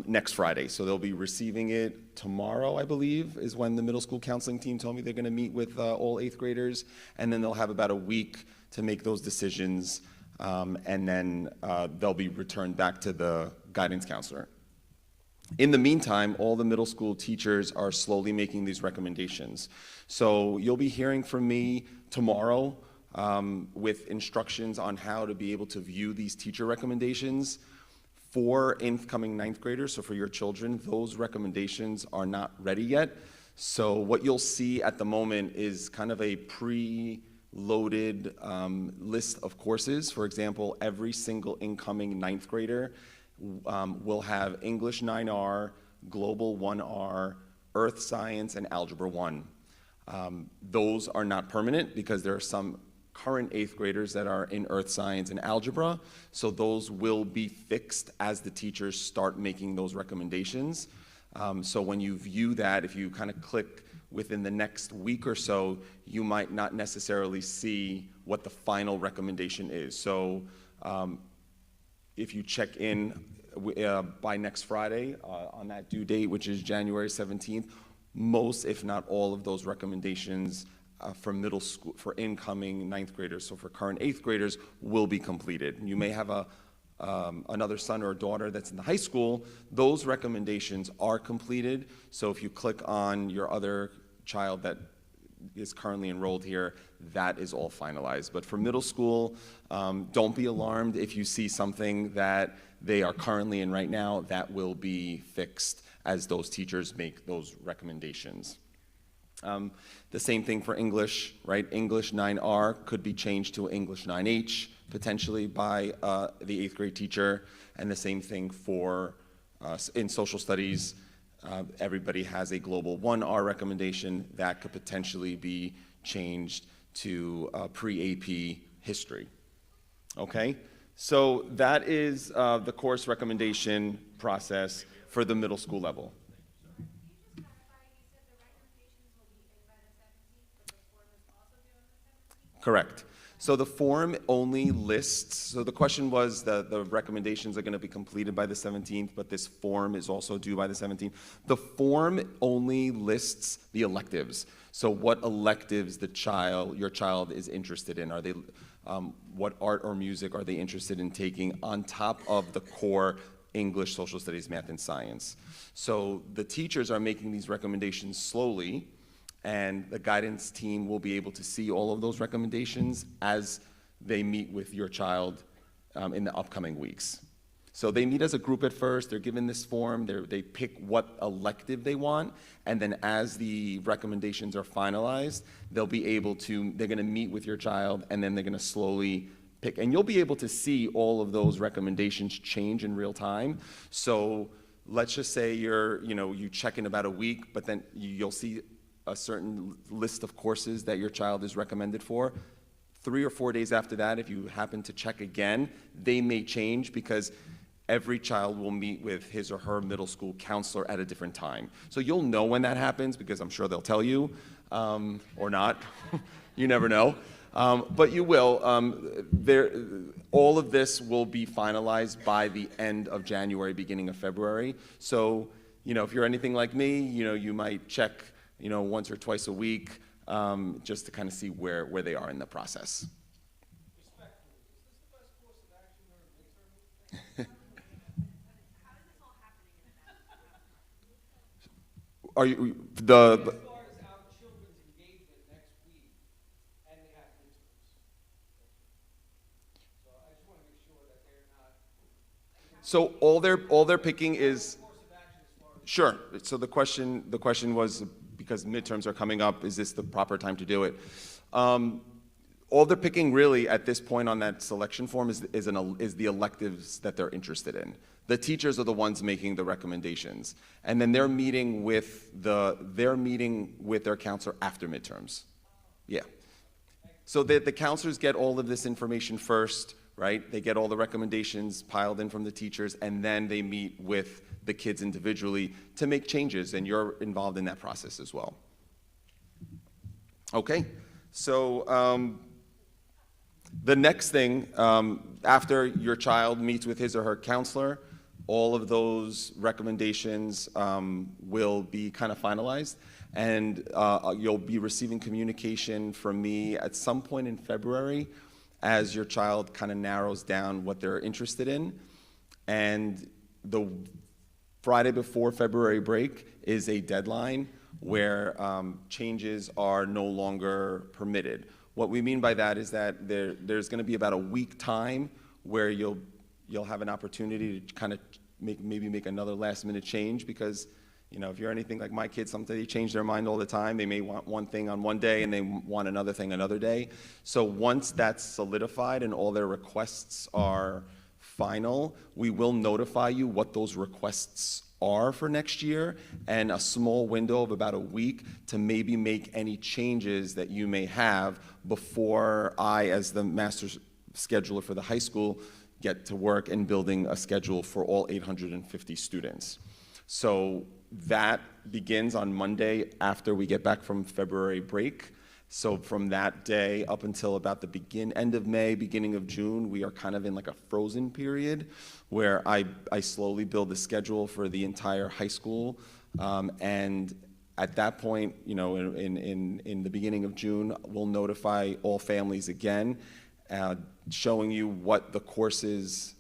next Friday, so they'll be receiving it tomorrow, I believe, is when the middle school counseling team told me they're gonna meet with all 8th graders, and then they'll have about a week to make those decisions, and then they'll be returned back to the guidance counselor. In the meantime, all the middle school teachers are slowly making these recommendations. So you'll be hearing from me tomorrow with instructions on how to be able to view these teacher recommendations for incoming 9th graders. So for your children, those recommendations are not ready yet. So what you'll see at the moment is kind of a pre-loaded list of courses. For example, every single incoming 9th grader will have English 9R, Global 1R, Earth Science, and Algebra 1. Those are not permanent because there are some current 8th graders that are in Earth Science and Algebra, so those will be fixed as the teachers start making those recommendations. So when you view that, if you kind of click within the next week or so, you might not necessarily see what the final recommendation is. So if you check in by next Friday on that due date, which is January 17th, most, if not all, of those recommendations for middle school, for incoming 9th graders, so for current 8th graders, will be completed. You may have another son or a daughter that's in the high school. Those recommendations are completed. So if you click on your other child that is currently enrolled here, that is all finalized. But for middle school, don't be alarmed if you see something that they are currently in right now. That will be fixed as those teachers make those recommendations. The same thing for English, right? English 9R could be changed to English 9H potentially by the 8th grade teacher, and the same thing for in social studies. Everybody has a Global 1R recommendation that could potentially be changed to pre-AP history. Okay, so that is the course recommendation process for the middle school level. Correct. So the form only lists, so the question was the recommendations are going to be completed by the 17th, but this form is also due by the 17th. The form only lists the electives. So what electives your child is interested in. Are they, what art or music are they interested in taking on top of the core English, social studies, math, and science? So the teachers are making these recommendations slowly, and the guidance team will be able to see all of those recommendations as they meet with your child in the upcoming weeks. So they meet as a group at first, they're given this form, they pick what elective they want, and then as the recommendations are finalized, they're gonna meet with your child, and then they're gonna slowly pick. And you'll be able to see all of those recommendations change in real time. So let's just say you check in about a week, but then you'll see a certain list of courses that your child is recommended for. 3 or 4 days after that, if you happen to check again, they may change because every child will meet with his or her middle school counselor at a different time. So you'll know when that happens because I'm sure they'll tell you, or not. You never know. But you will. All of this will be finalized by the end of January, beginning of February. So, if you're anything like me, you might check once or twice a week, just to kind of see where they are in the process. Respectfully, is this the best course of action during midterm? How is this all happening in Are you as far as our children's engagement next week, and they have midterms? So I just want to make sure that they're not. So all they're picking is. Course of action as far as. Sure. So the question was, because midterms are coming up, is this the proper time to do it? All they're picking really at this point on that selection form is the electives that they're interested in. The teachers are the ones making the recommendations, and then they're meeting with their counselor after midterms. Yeah. So the counselors get all of this information first, right? They get all the recommendations piled in from the teachers, and then they meet with the kids individually to make changes, and you're involved in that process as well. Okay, so the next thing, after your child meets with his or her counselor, all of those recommendations will be kind of finalized, and you'll be receiving communication from me at some point in February as your child kind of narrows down what they're interested in. And the Friday before February break is a deadline where changes are no longer permitted. What we mean by that is that there's going to be about a week time where you'll have an opportunity to kind of maybe make another last-minute change, because if you're anything like my kids, sometimes they change their mind all the time. They may want one thing on one day and they want another thing another day. So once that's solidified and all their requests are final, we will notify you what those requests are for next year, and a small window of about a week to maybe make any changes that you may have before I, as the master scheduler for the high school, get to work in building a schedule for all 850 students. So that begins on Monday after we get back from February break. So from that day up until about the end of May, beginning of June, we are kind of in like a frozen period where I slowly build the schedule for the entire high school. And at that point, in the beginning of June, we'll notify all families again, showing you what the courses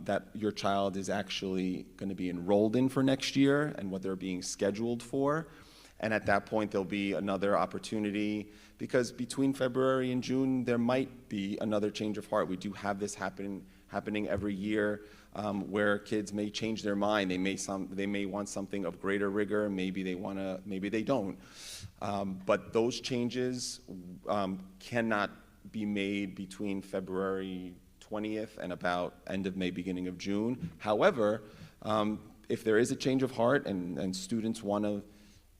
that your child is actually going to be enrolled in for next year and what they're being scheduled for. And at that point, there'll be another opportunity, because between February and June, there might be another change of heart. We do have this happening every year, where kids may change their mind. They may want something of greater rigor. Maybe they don't. But those changes cannot be made between February 20th and about end of May, beginning of June. However, if there is a change of heart and students want to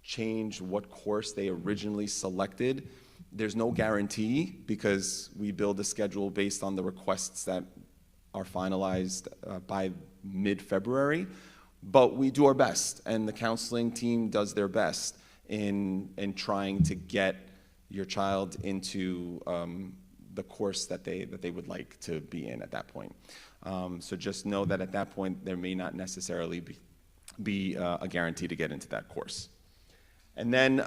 change what course they originally selected, there's no guarantee, because we build a schedule based on the requests that are finalized by mid-February. But we do our best, and the counseling team does their best in trying to get your child into the course that they would like to be in at that point. So just know that at that point, there may not necessarily be a guarantee to get into that course. And then,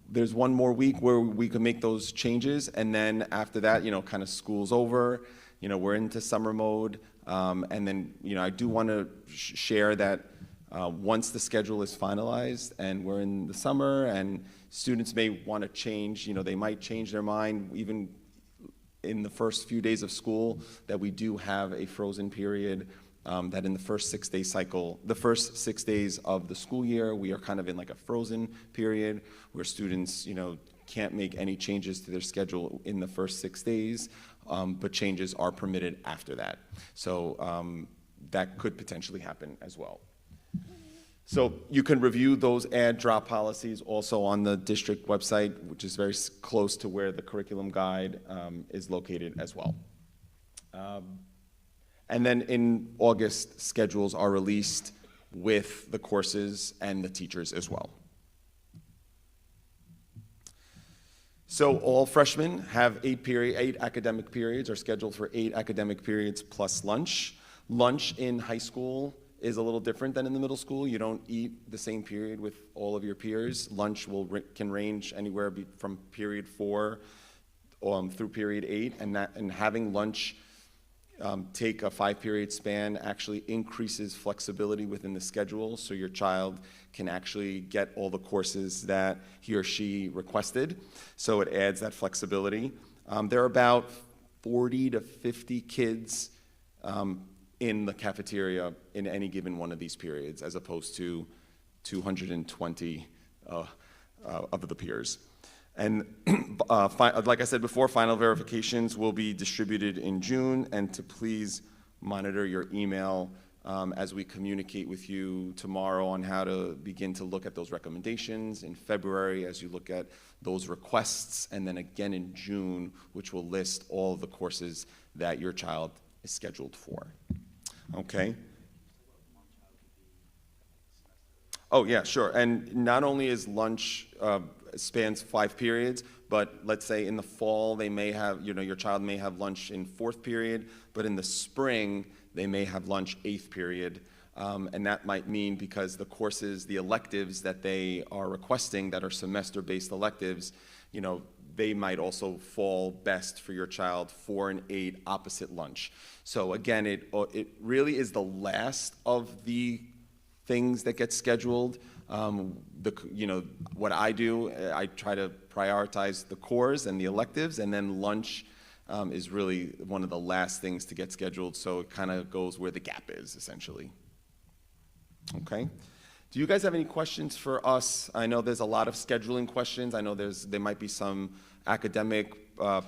there's one more week where we can make those changes, and then after that, kind of school's over, we're into summer mode, and then, I do want to share that once the schedule is finalized and we're in the summer and students may want to change, they might change their mind even in the first few days of school, that we do have a frozen period. That in the first 6 day cycle, the first 6 days of the school year, we are kind of in like a frozen period where students, can't make any changes to their schedule in the first 6 days, but changes are permitted after that. So that could potentially happen as well. So you can review those add drop policies also on the district website, which is very close to where the curriculum guide is located as well. And then in August, schedules are released with the courses and the teachers as well. So all freshmen have 8 academic periods, are scheduled for 8 academic periods plus lunch. Lunch in high school is a little different than in the middle school. You don't eat the same period with all of your peers. Lunch can range anywhere from period 4 through period 8, and having lunch take a 5-period span actually increases flexibility within the schedule, so your child can actually get all the courses that he or she requested. So it adds that flexibility. There are about 40 to 50 kids in the cafeteria in any given one of these periods, as opposed to 220 of the peers. And like I said before, final verifications will be distributed in June, and to please monitor your email as we communicate with you tomorrow on how to begin to look at those recommendations, in February as you look at those requests, and then again in June, which will list all of the courses that your child is scheduled for. Okay? Oh, yeah, sure. And not only is lunch spans 5 periods, but let's say in the fall, they may have, your child may have lunch in 4th period, but in the spring, they may have lunch 8th period. And that might mean because the courses, the electives that they are requesting that are semester-based electives, they might also fall best for your child 4 and 8 opposite lunch. So again, it really is the last of the things that get scheduled. What I do, I try to prioritize the cores and the electives, and then lunch is really one of the last things to get scheduled, so it kind of goes where the gap is, essentially. Okay. Do you guys have any questions for us? I know there's a lot of scheduling questions. I know there might be some academic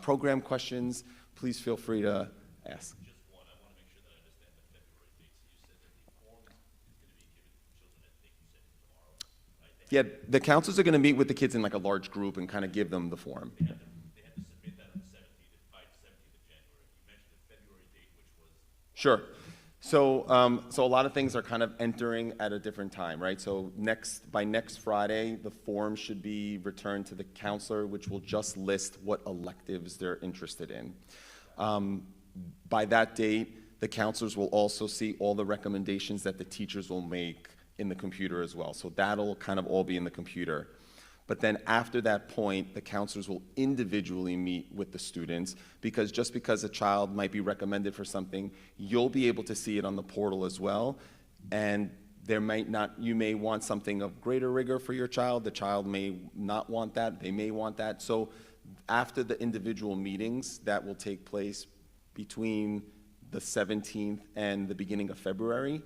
program questions. Please feel free to ask. Just one. I want to make sure that I understand the February dates. You said that the form is going to be given to the children, I think you said tomorrow, right? Yeah, the counselors are going to meet with the kids in like a large group and kind of give them the form. They had to submit that on the 17th, by the 17th of January. You mentioned the February date, which was... Sure. So a lot of things are kind of entering at a different time, right? So by next Friday, the form should be returned to the counselor, which will just list what electives they're interested in. By that date, the counselors will also see all the recommendations that the teachers will make in the computer as well. So that'll kind of all be in the computer. But then after that point, the counselors will individually meet with the students, because just because a child might be recommended for something, you'll be able to see it on the portal as well. And you may want something of greater rigor for your child. The child may not want that. They may want that. So after the individual meetings that will take place between the 17th and the beginning of February,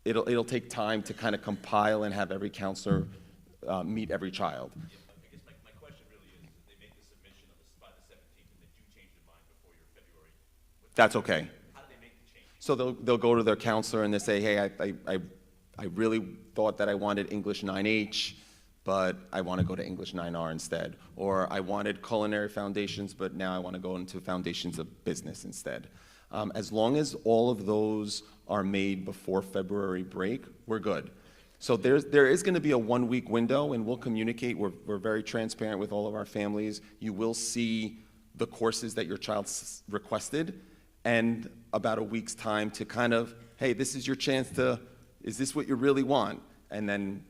it'll take time to kind of compile and have every counselor meet every child. Yeah, I guess my question really is that they make the submission by the 17th and they do change their mind before your February. That's okay. How do they make the change? So they'll go to their counselor and they say, hey, I really thought that I wanted English 9H, but I want to go to English 9R instead. Or I wanted culinary foundations, but now I want to go into foundations of business instead. As long as all of those are made before February break, we're good. So there is going to be a 1-week window, and we'll communicate. We're very transparent with all of our families. You will see the courses that your child requested, and about a week's time to kind of, hey, this is your chance to, is this what you really want? And then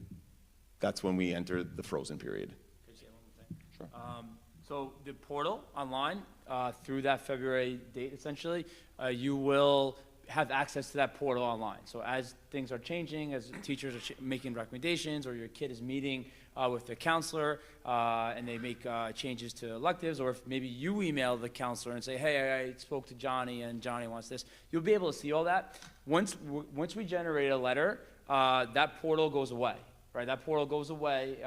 that's when we enter the frozen period. Sure. So the portal online, through that February date, essentially, you will have access to that portal online. So as things are changing, as teachers are making recommendations, or your kid is meeting with their counselor and they make changes to electives, or if maybe you email the counselor and say, hey, I spoke to Johnny and Johnny wants this, you'll be able to see all that. Once we generate a letter, that portal goes away. Right, that portal goes away.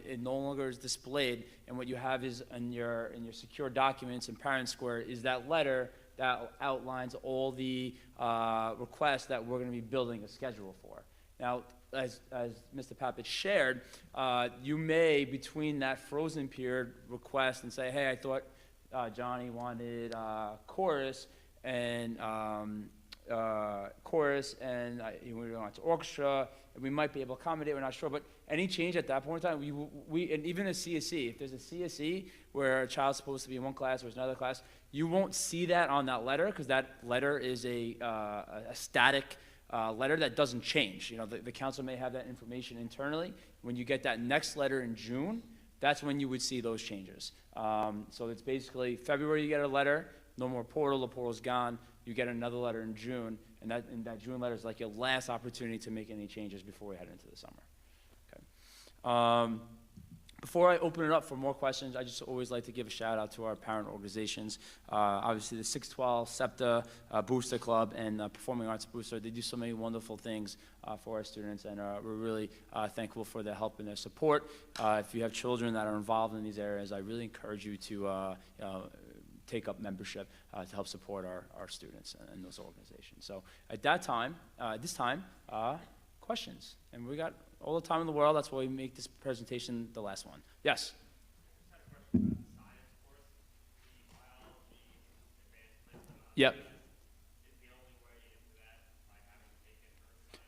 It no longer is displayed, and what you have is in your secure documents in Parent Square is that letter that outlines all the requests that we're going to be building a schedule for. Now, as Mr. Papich shared, you may, between that frozen period, request and say, hey, I thought Johnny wanted chorus and we want to orchestra, and we might be able to accommodate, we're not sure, but any change at that point in time, and even a CSE, if there's a CSE where a child's supposed to be in one class or another class, you won't see that on that letter, because that letter is a static letter that doesn't change. The council may have that information internally. When you get that next letter in June, that's when you would see those changes. So it's basically February you get a letter, no more portal, the portal's gone. You get another letter in June, and that June letter is like your last opportunity to make any changes before we head into the summer. Okay. Before I open it up for more questions, I just always like to give a shout out to our parent organizations. Obviously the 612, SEPTA, Booster Club, and Performing Arts Booster. They do so many wonderful things for our students, and we're really thankful for their help and their support. If you have children that are involved in these areas, I really encourage you to take up membership to help support our students and those organizations. So at this time, questions. And we got all the time in the world. That's why we make this presentation the last one. Yes? Yep.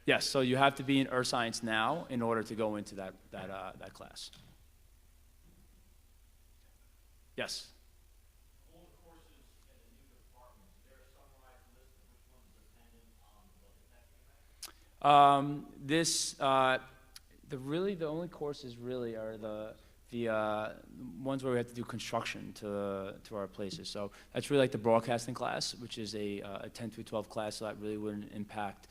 Yes, so you have to be in Earth Science now in order to go into that class. Yes. All the courses and the new departments, is there a summarized list of which ones are dependent on the budget that came out? The only courses really are the ones where we have to do construction to our places. So that's really like the broadcasting class, which is a 10 through 12 class, so that really wouldn't impact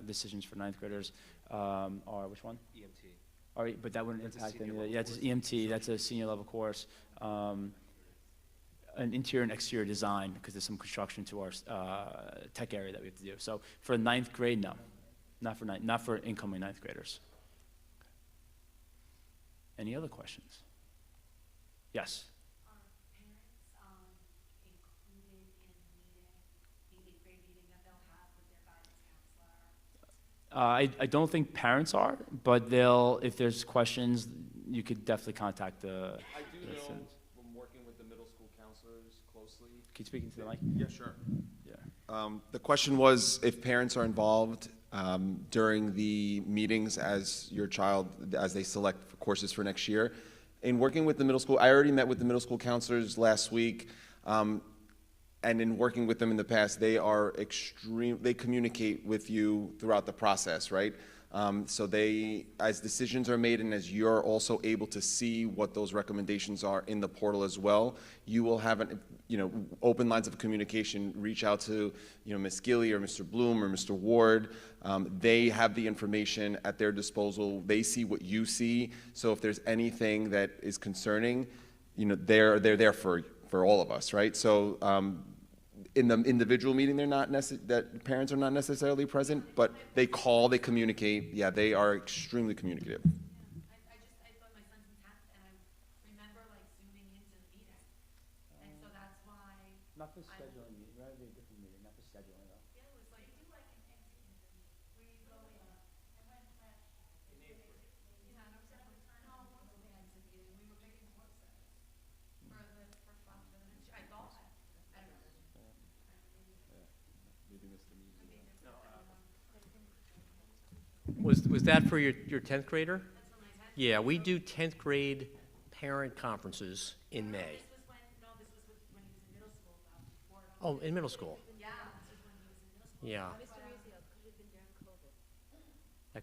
decisions for ninth graders. Or which one? EMT. All right, but that wouldn't That's a impact senior any of level the, yeah, it's course. EMT, that's a senior level course. An interior and exterior design, because there's some construction to our tech area that we have to do. So for ninth grade, no. Not for incoming ninth graders. Any other questions? Yes? Are parents included in the meeting, the eighth grade meeting that they'll have with their guidance counselor? I don't think parents are, but they'll, if there's questions, you could definitely contact the. I do the know students. from working with the middle school counselors closely. Can you speak into the mic? Yeah, sure. Yeah. The question was if parents are involved during the meetings as they select courses for next year. In working with the middle school, I already met with the middle school counselors last week, and in working with them in the past, they communicate with you throughout the process, right? So as decisions are made and as you're also able to see what those recommendations are in the portal as well, you will have open lines of communication. Reach out to, Ms. Gilly or Mr. Bloom or Mr. Ward. They have the information at their disposal. They see what you see. So if there's anything that is concerning, they're there for all of us, right? So in the individual meeting, that parents are not necessarily present, but they call, they communicate. Yeah, they are extremely communicative. I thought my son's in 10th, and I remember like zooming into the meeting, and so that's why. Not for scheduling meeting, rather than a different meeting, not for scheduling though. Yeah, it was like, do like an exit interview, where you go in, and when last, yeah, and I was at the time, no, it wasn't the exit meeting, we were picking courses for function, I thought, I don't know. Was that for your 10th grader? Yeah, we do 10th grade parent conferences in May. This was when he was in middle school, though, before. Oh, in middle school? Yeah, this was when he was in middle school. Yeah. Mr. Rizio, could have been during COVID. That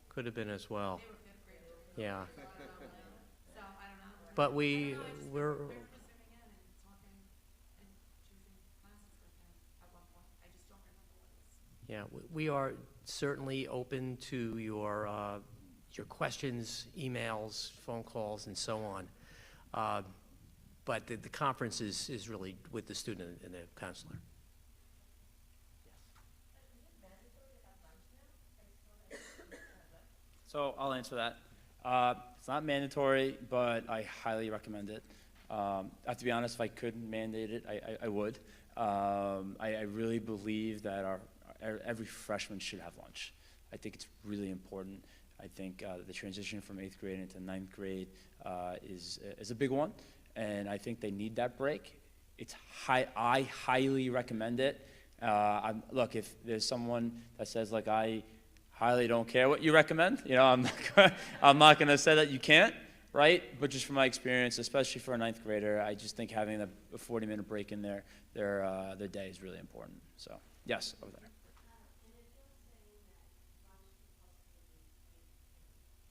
could have been as well. They were fifth graders. Yeah. So, I don't know. But I we're, know, I just remember zooming in and talking and choosing classes with him at one point. I just don't remember what it was. yeah, we are certainly open to your questions, emails, phone calls, and so on. But the conference is really with the student and the counselor. So I'll answer that. It's not mandatory, but I highly recommend it. I have to be honest, if I could mandate it, I would. I really believe that every freshman should have lunch. I think it's really important. I think the transition from 8th grade into 9th grade is a big one, and I think they need that break. I highly recommend it. Look, if there's someone that says, like, I highly don't care what you recommend, I'm not going to say that you can't, right? But just from my experience, especially for a 9th grader, I just think having a 40-minute break in their day is really important. So, yes, over there.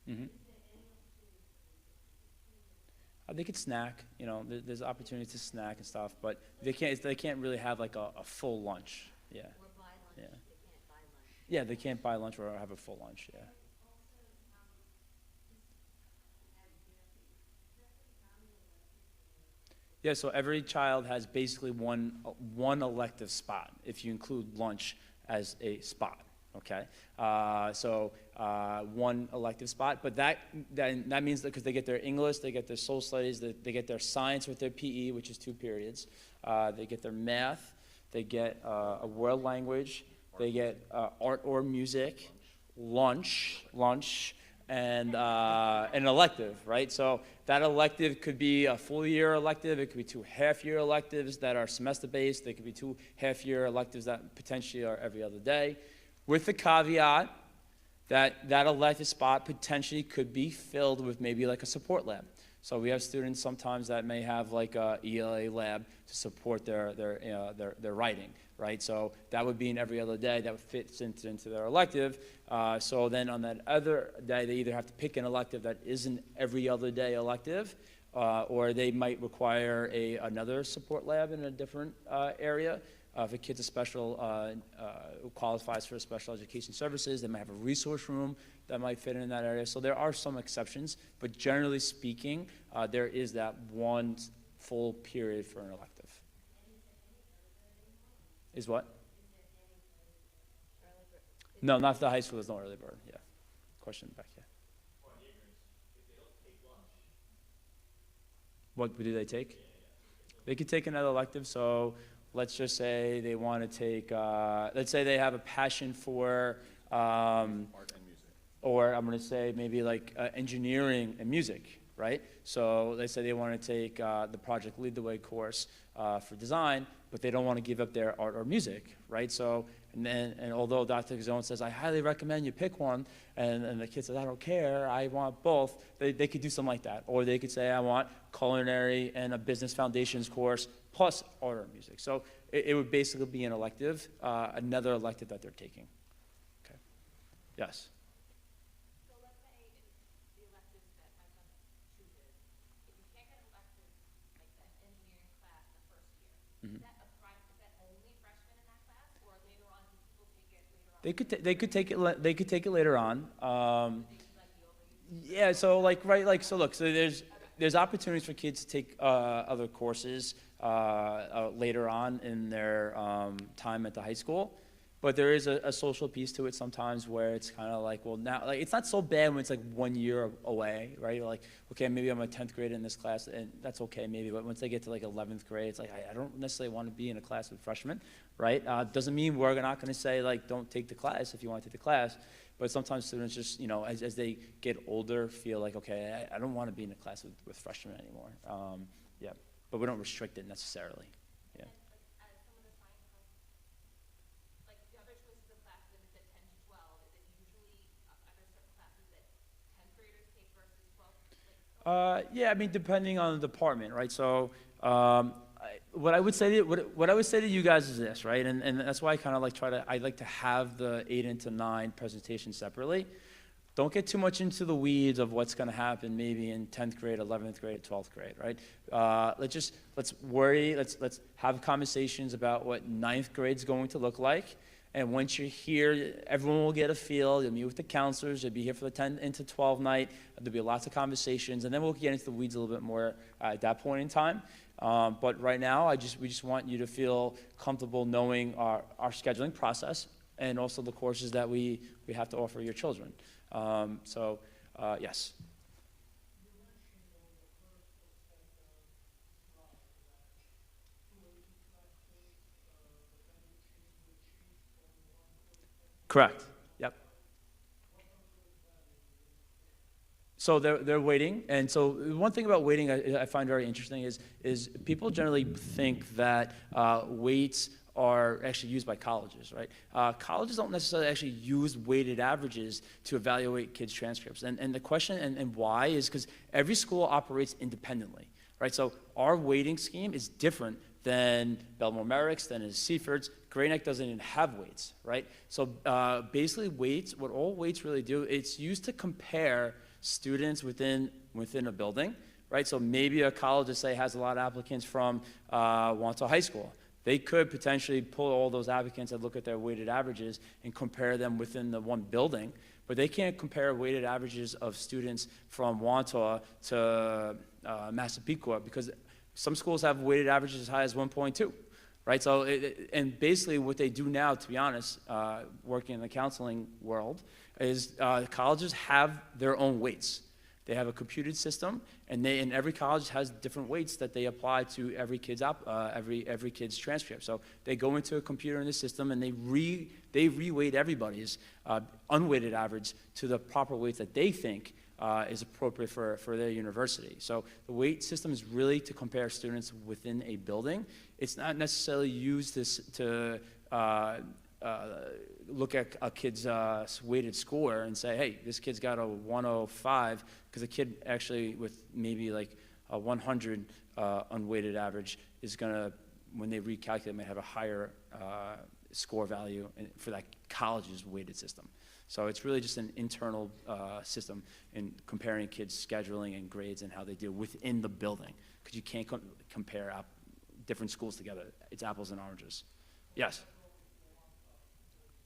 Mm-hmm. They could snack, there's opportunities to snack and stuff, but they can't really have like a full lunch. Yeah. Or buy lunch, Yeah. they can't buy lunch. Yeah, they can't buy lunch or have a full lunch, yeah. Yeah, so every child has basically one elective spot, if you include lunch as a spot, okay? One elective spot, but that means that because they get their English, they get their social studies, they get their science with their PE, which is 2 periods. They get their math, they get a world language, they get art or music, lunch, and an elective, right? So that elective could be a full year elective, it could be 2 half-year electives that are semester-based, they could be 2 half-year electives that potentially are every other day, with the caveat that elective spot potentially could be filled with maybe like a support lab. So we have students sometimes that may have like a ELA lab to support their writing, right? So that would be an every other day that fits into their elective. So then on that other day, they either have to pick an elective that isn't every other day elective, or they might require another support lab in a different area. If a kid's qualifies for special education services, they might have a resource room that might fit in that area. So there are some exceptions, but generally speaking, there is that one full period for an elective. Is what? No, not the high school. There's no early bird. Yeah. Question back here. What do they take? They could take another elective. So let's just say they want to take, let's say they have a passion for, Art and music. or I'm going to say maybe like engineering and music, right? So they say they want to take the Project Lead the Way course for design, but they don't want to give up their art or music, right? So, and although Dr. Gazzone says, I highly recommend you pick one, and the kid says, I don't care, I want both, they could do something like that. Or they could say, I want culinary and a business foundations course plus art or music. So it would basically be an elective, another elective that they're taking. Okay. Yes? So let's say the electives that my son chooses, if you can't get an elective like that engineering class the first year, is that is that only freshmen in that class, or later on do people take it later on? They could take it later on. Yeah, so like so look, so there's opportunities for kids to take other courses later on in their time at the high school, but there is a social piece to it sometimes where it's kind of like, well, now like it's not so bad when it's like 1 year away, right? You're like, okay, maybe I'm a 10th grade in this class, and that's okay maybe, but once they get to like 11th grade, it's like I don't necessarily want to be in a class with freshmen, right? Doesn't mean we're not going to say like don't take the class if you want to take the class. But sometimes students just, you know, as they get older, feel like, okay, I don't want to be in a class with freshmen anymore. Yeah, but we don't restrict it necessarily. Yeah. Some of the science classes, like the other choices of classes, if it's at 10 to 12, is it usually, are there certain classes that 10th graders take versus 12th? Yeah, I mean, depending on the department, right? So what I would say to you guys is this, right? And that's why I kind of like I like to have the 8 into 9 presentation separately. Don't get too much into the weeds of what's going to happen maybe in 10th grade, 11th grade, 12th grade, right? Let's have conversations about what 9th grade's going to look like. And once you're here, everyone will get a feel. You'll meet with the counselors. You'll be here for the 10 into 12 night. There'll be lots of conversations, and then we'll get into the weeds a little bit more at that point in time. But right now, we just want you to feel comfortable knowing our scheduling process and also the courses that we have to offer your children. Yes. Correct. Yep. So they're waiting, and so one thing about waiting I find very interesting is people generally think that weights are actually used by colleges, right? Colleges don't necessarily actually use weighted averages to evaluate kids' transcripts, and the question and why is because every school operates independently, right? So our weighting scheme is different than Belmore Merrick's, than is Seaford's. Gray Neck doesn't even have weights, right? So basically weights, what all weights really do, it's used to compare students within a building, right? So maybe a college, let's say, has a lot of applicants from Wantagh High School. They could potentially pull all those applicants and look at their weighted averages and compare them within the one building, but they can't compare weighted averages of students from Wantagh to Massapequa because some schools have weighted averages as high as 1.2. Right, so and basically what they do now, to be honest, working in the counseling world, is colleges have their own weights. They have a computed system, and every college has different weights that they apply to every kid's every kid's transcript. So they go into a computer in the system, and they reweight everybody's unweighted average to the proper weights that they think is appropriate for their university. So the weight system is really to compare students within a building. It's not necessarily used to look at a kid's weighted score and say, hey, this kid's got a 105, because a kid actually with maybe like a 100 unweighted average is going to, when they recalculate, might have a higher score value for that college's weighted system. So it's really just an internal system in comparing kids' scheduling and grades and how they do within the building, because you can't compare different schools together. It's apples and oranges. Yes.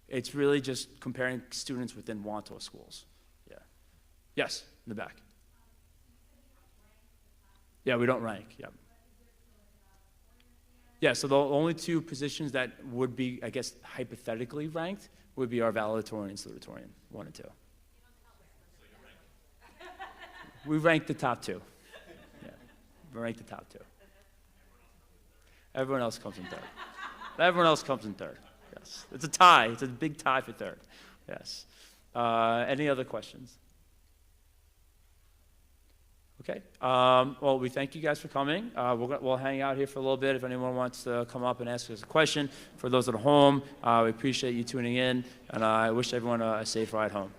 It's really just comparing students within Wantagh schools. Yeah. Yes, in the back. Yeah, we don't rank. Yeah. Yeah, so the only two positions that would be, I guess, hypothetically ranked would be our valedictorian and salutatorian, 1 and 2. We rank the top 2. Yeah, we rank the top 2. Everyone else comes in 3rd. Everyone else comes in 3rd. Yes, it's a tie. It's a big tie for 3rd. Yes. Any other questions? Okay. Well, we thank you guys for coming. We'll hang out here for a little bit if anyone wants to come up and ask us a question. For those at home, we appreciate you tuning in, and I wish everyone a safe ride home.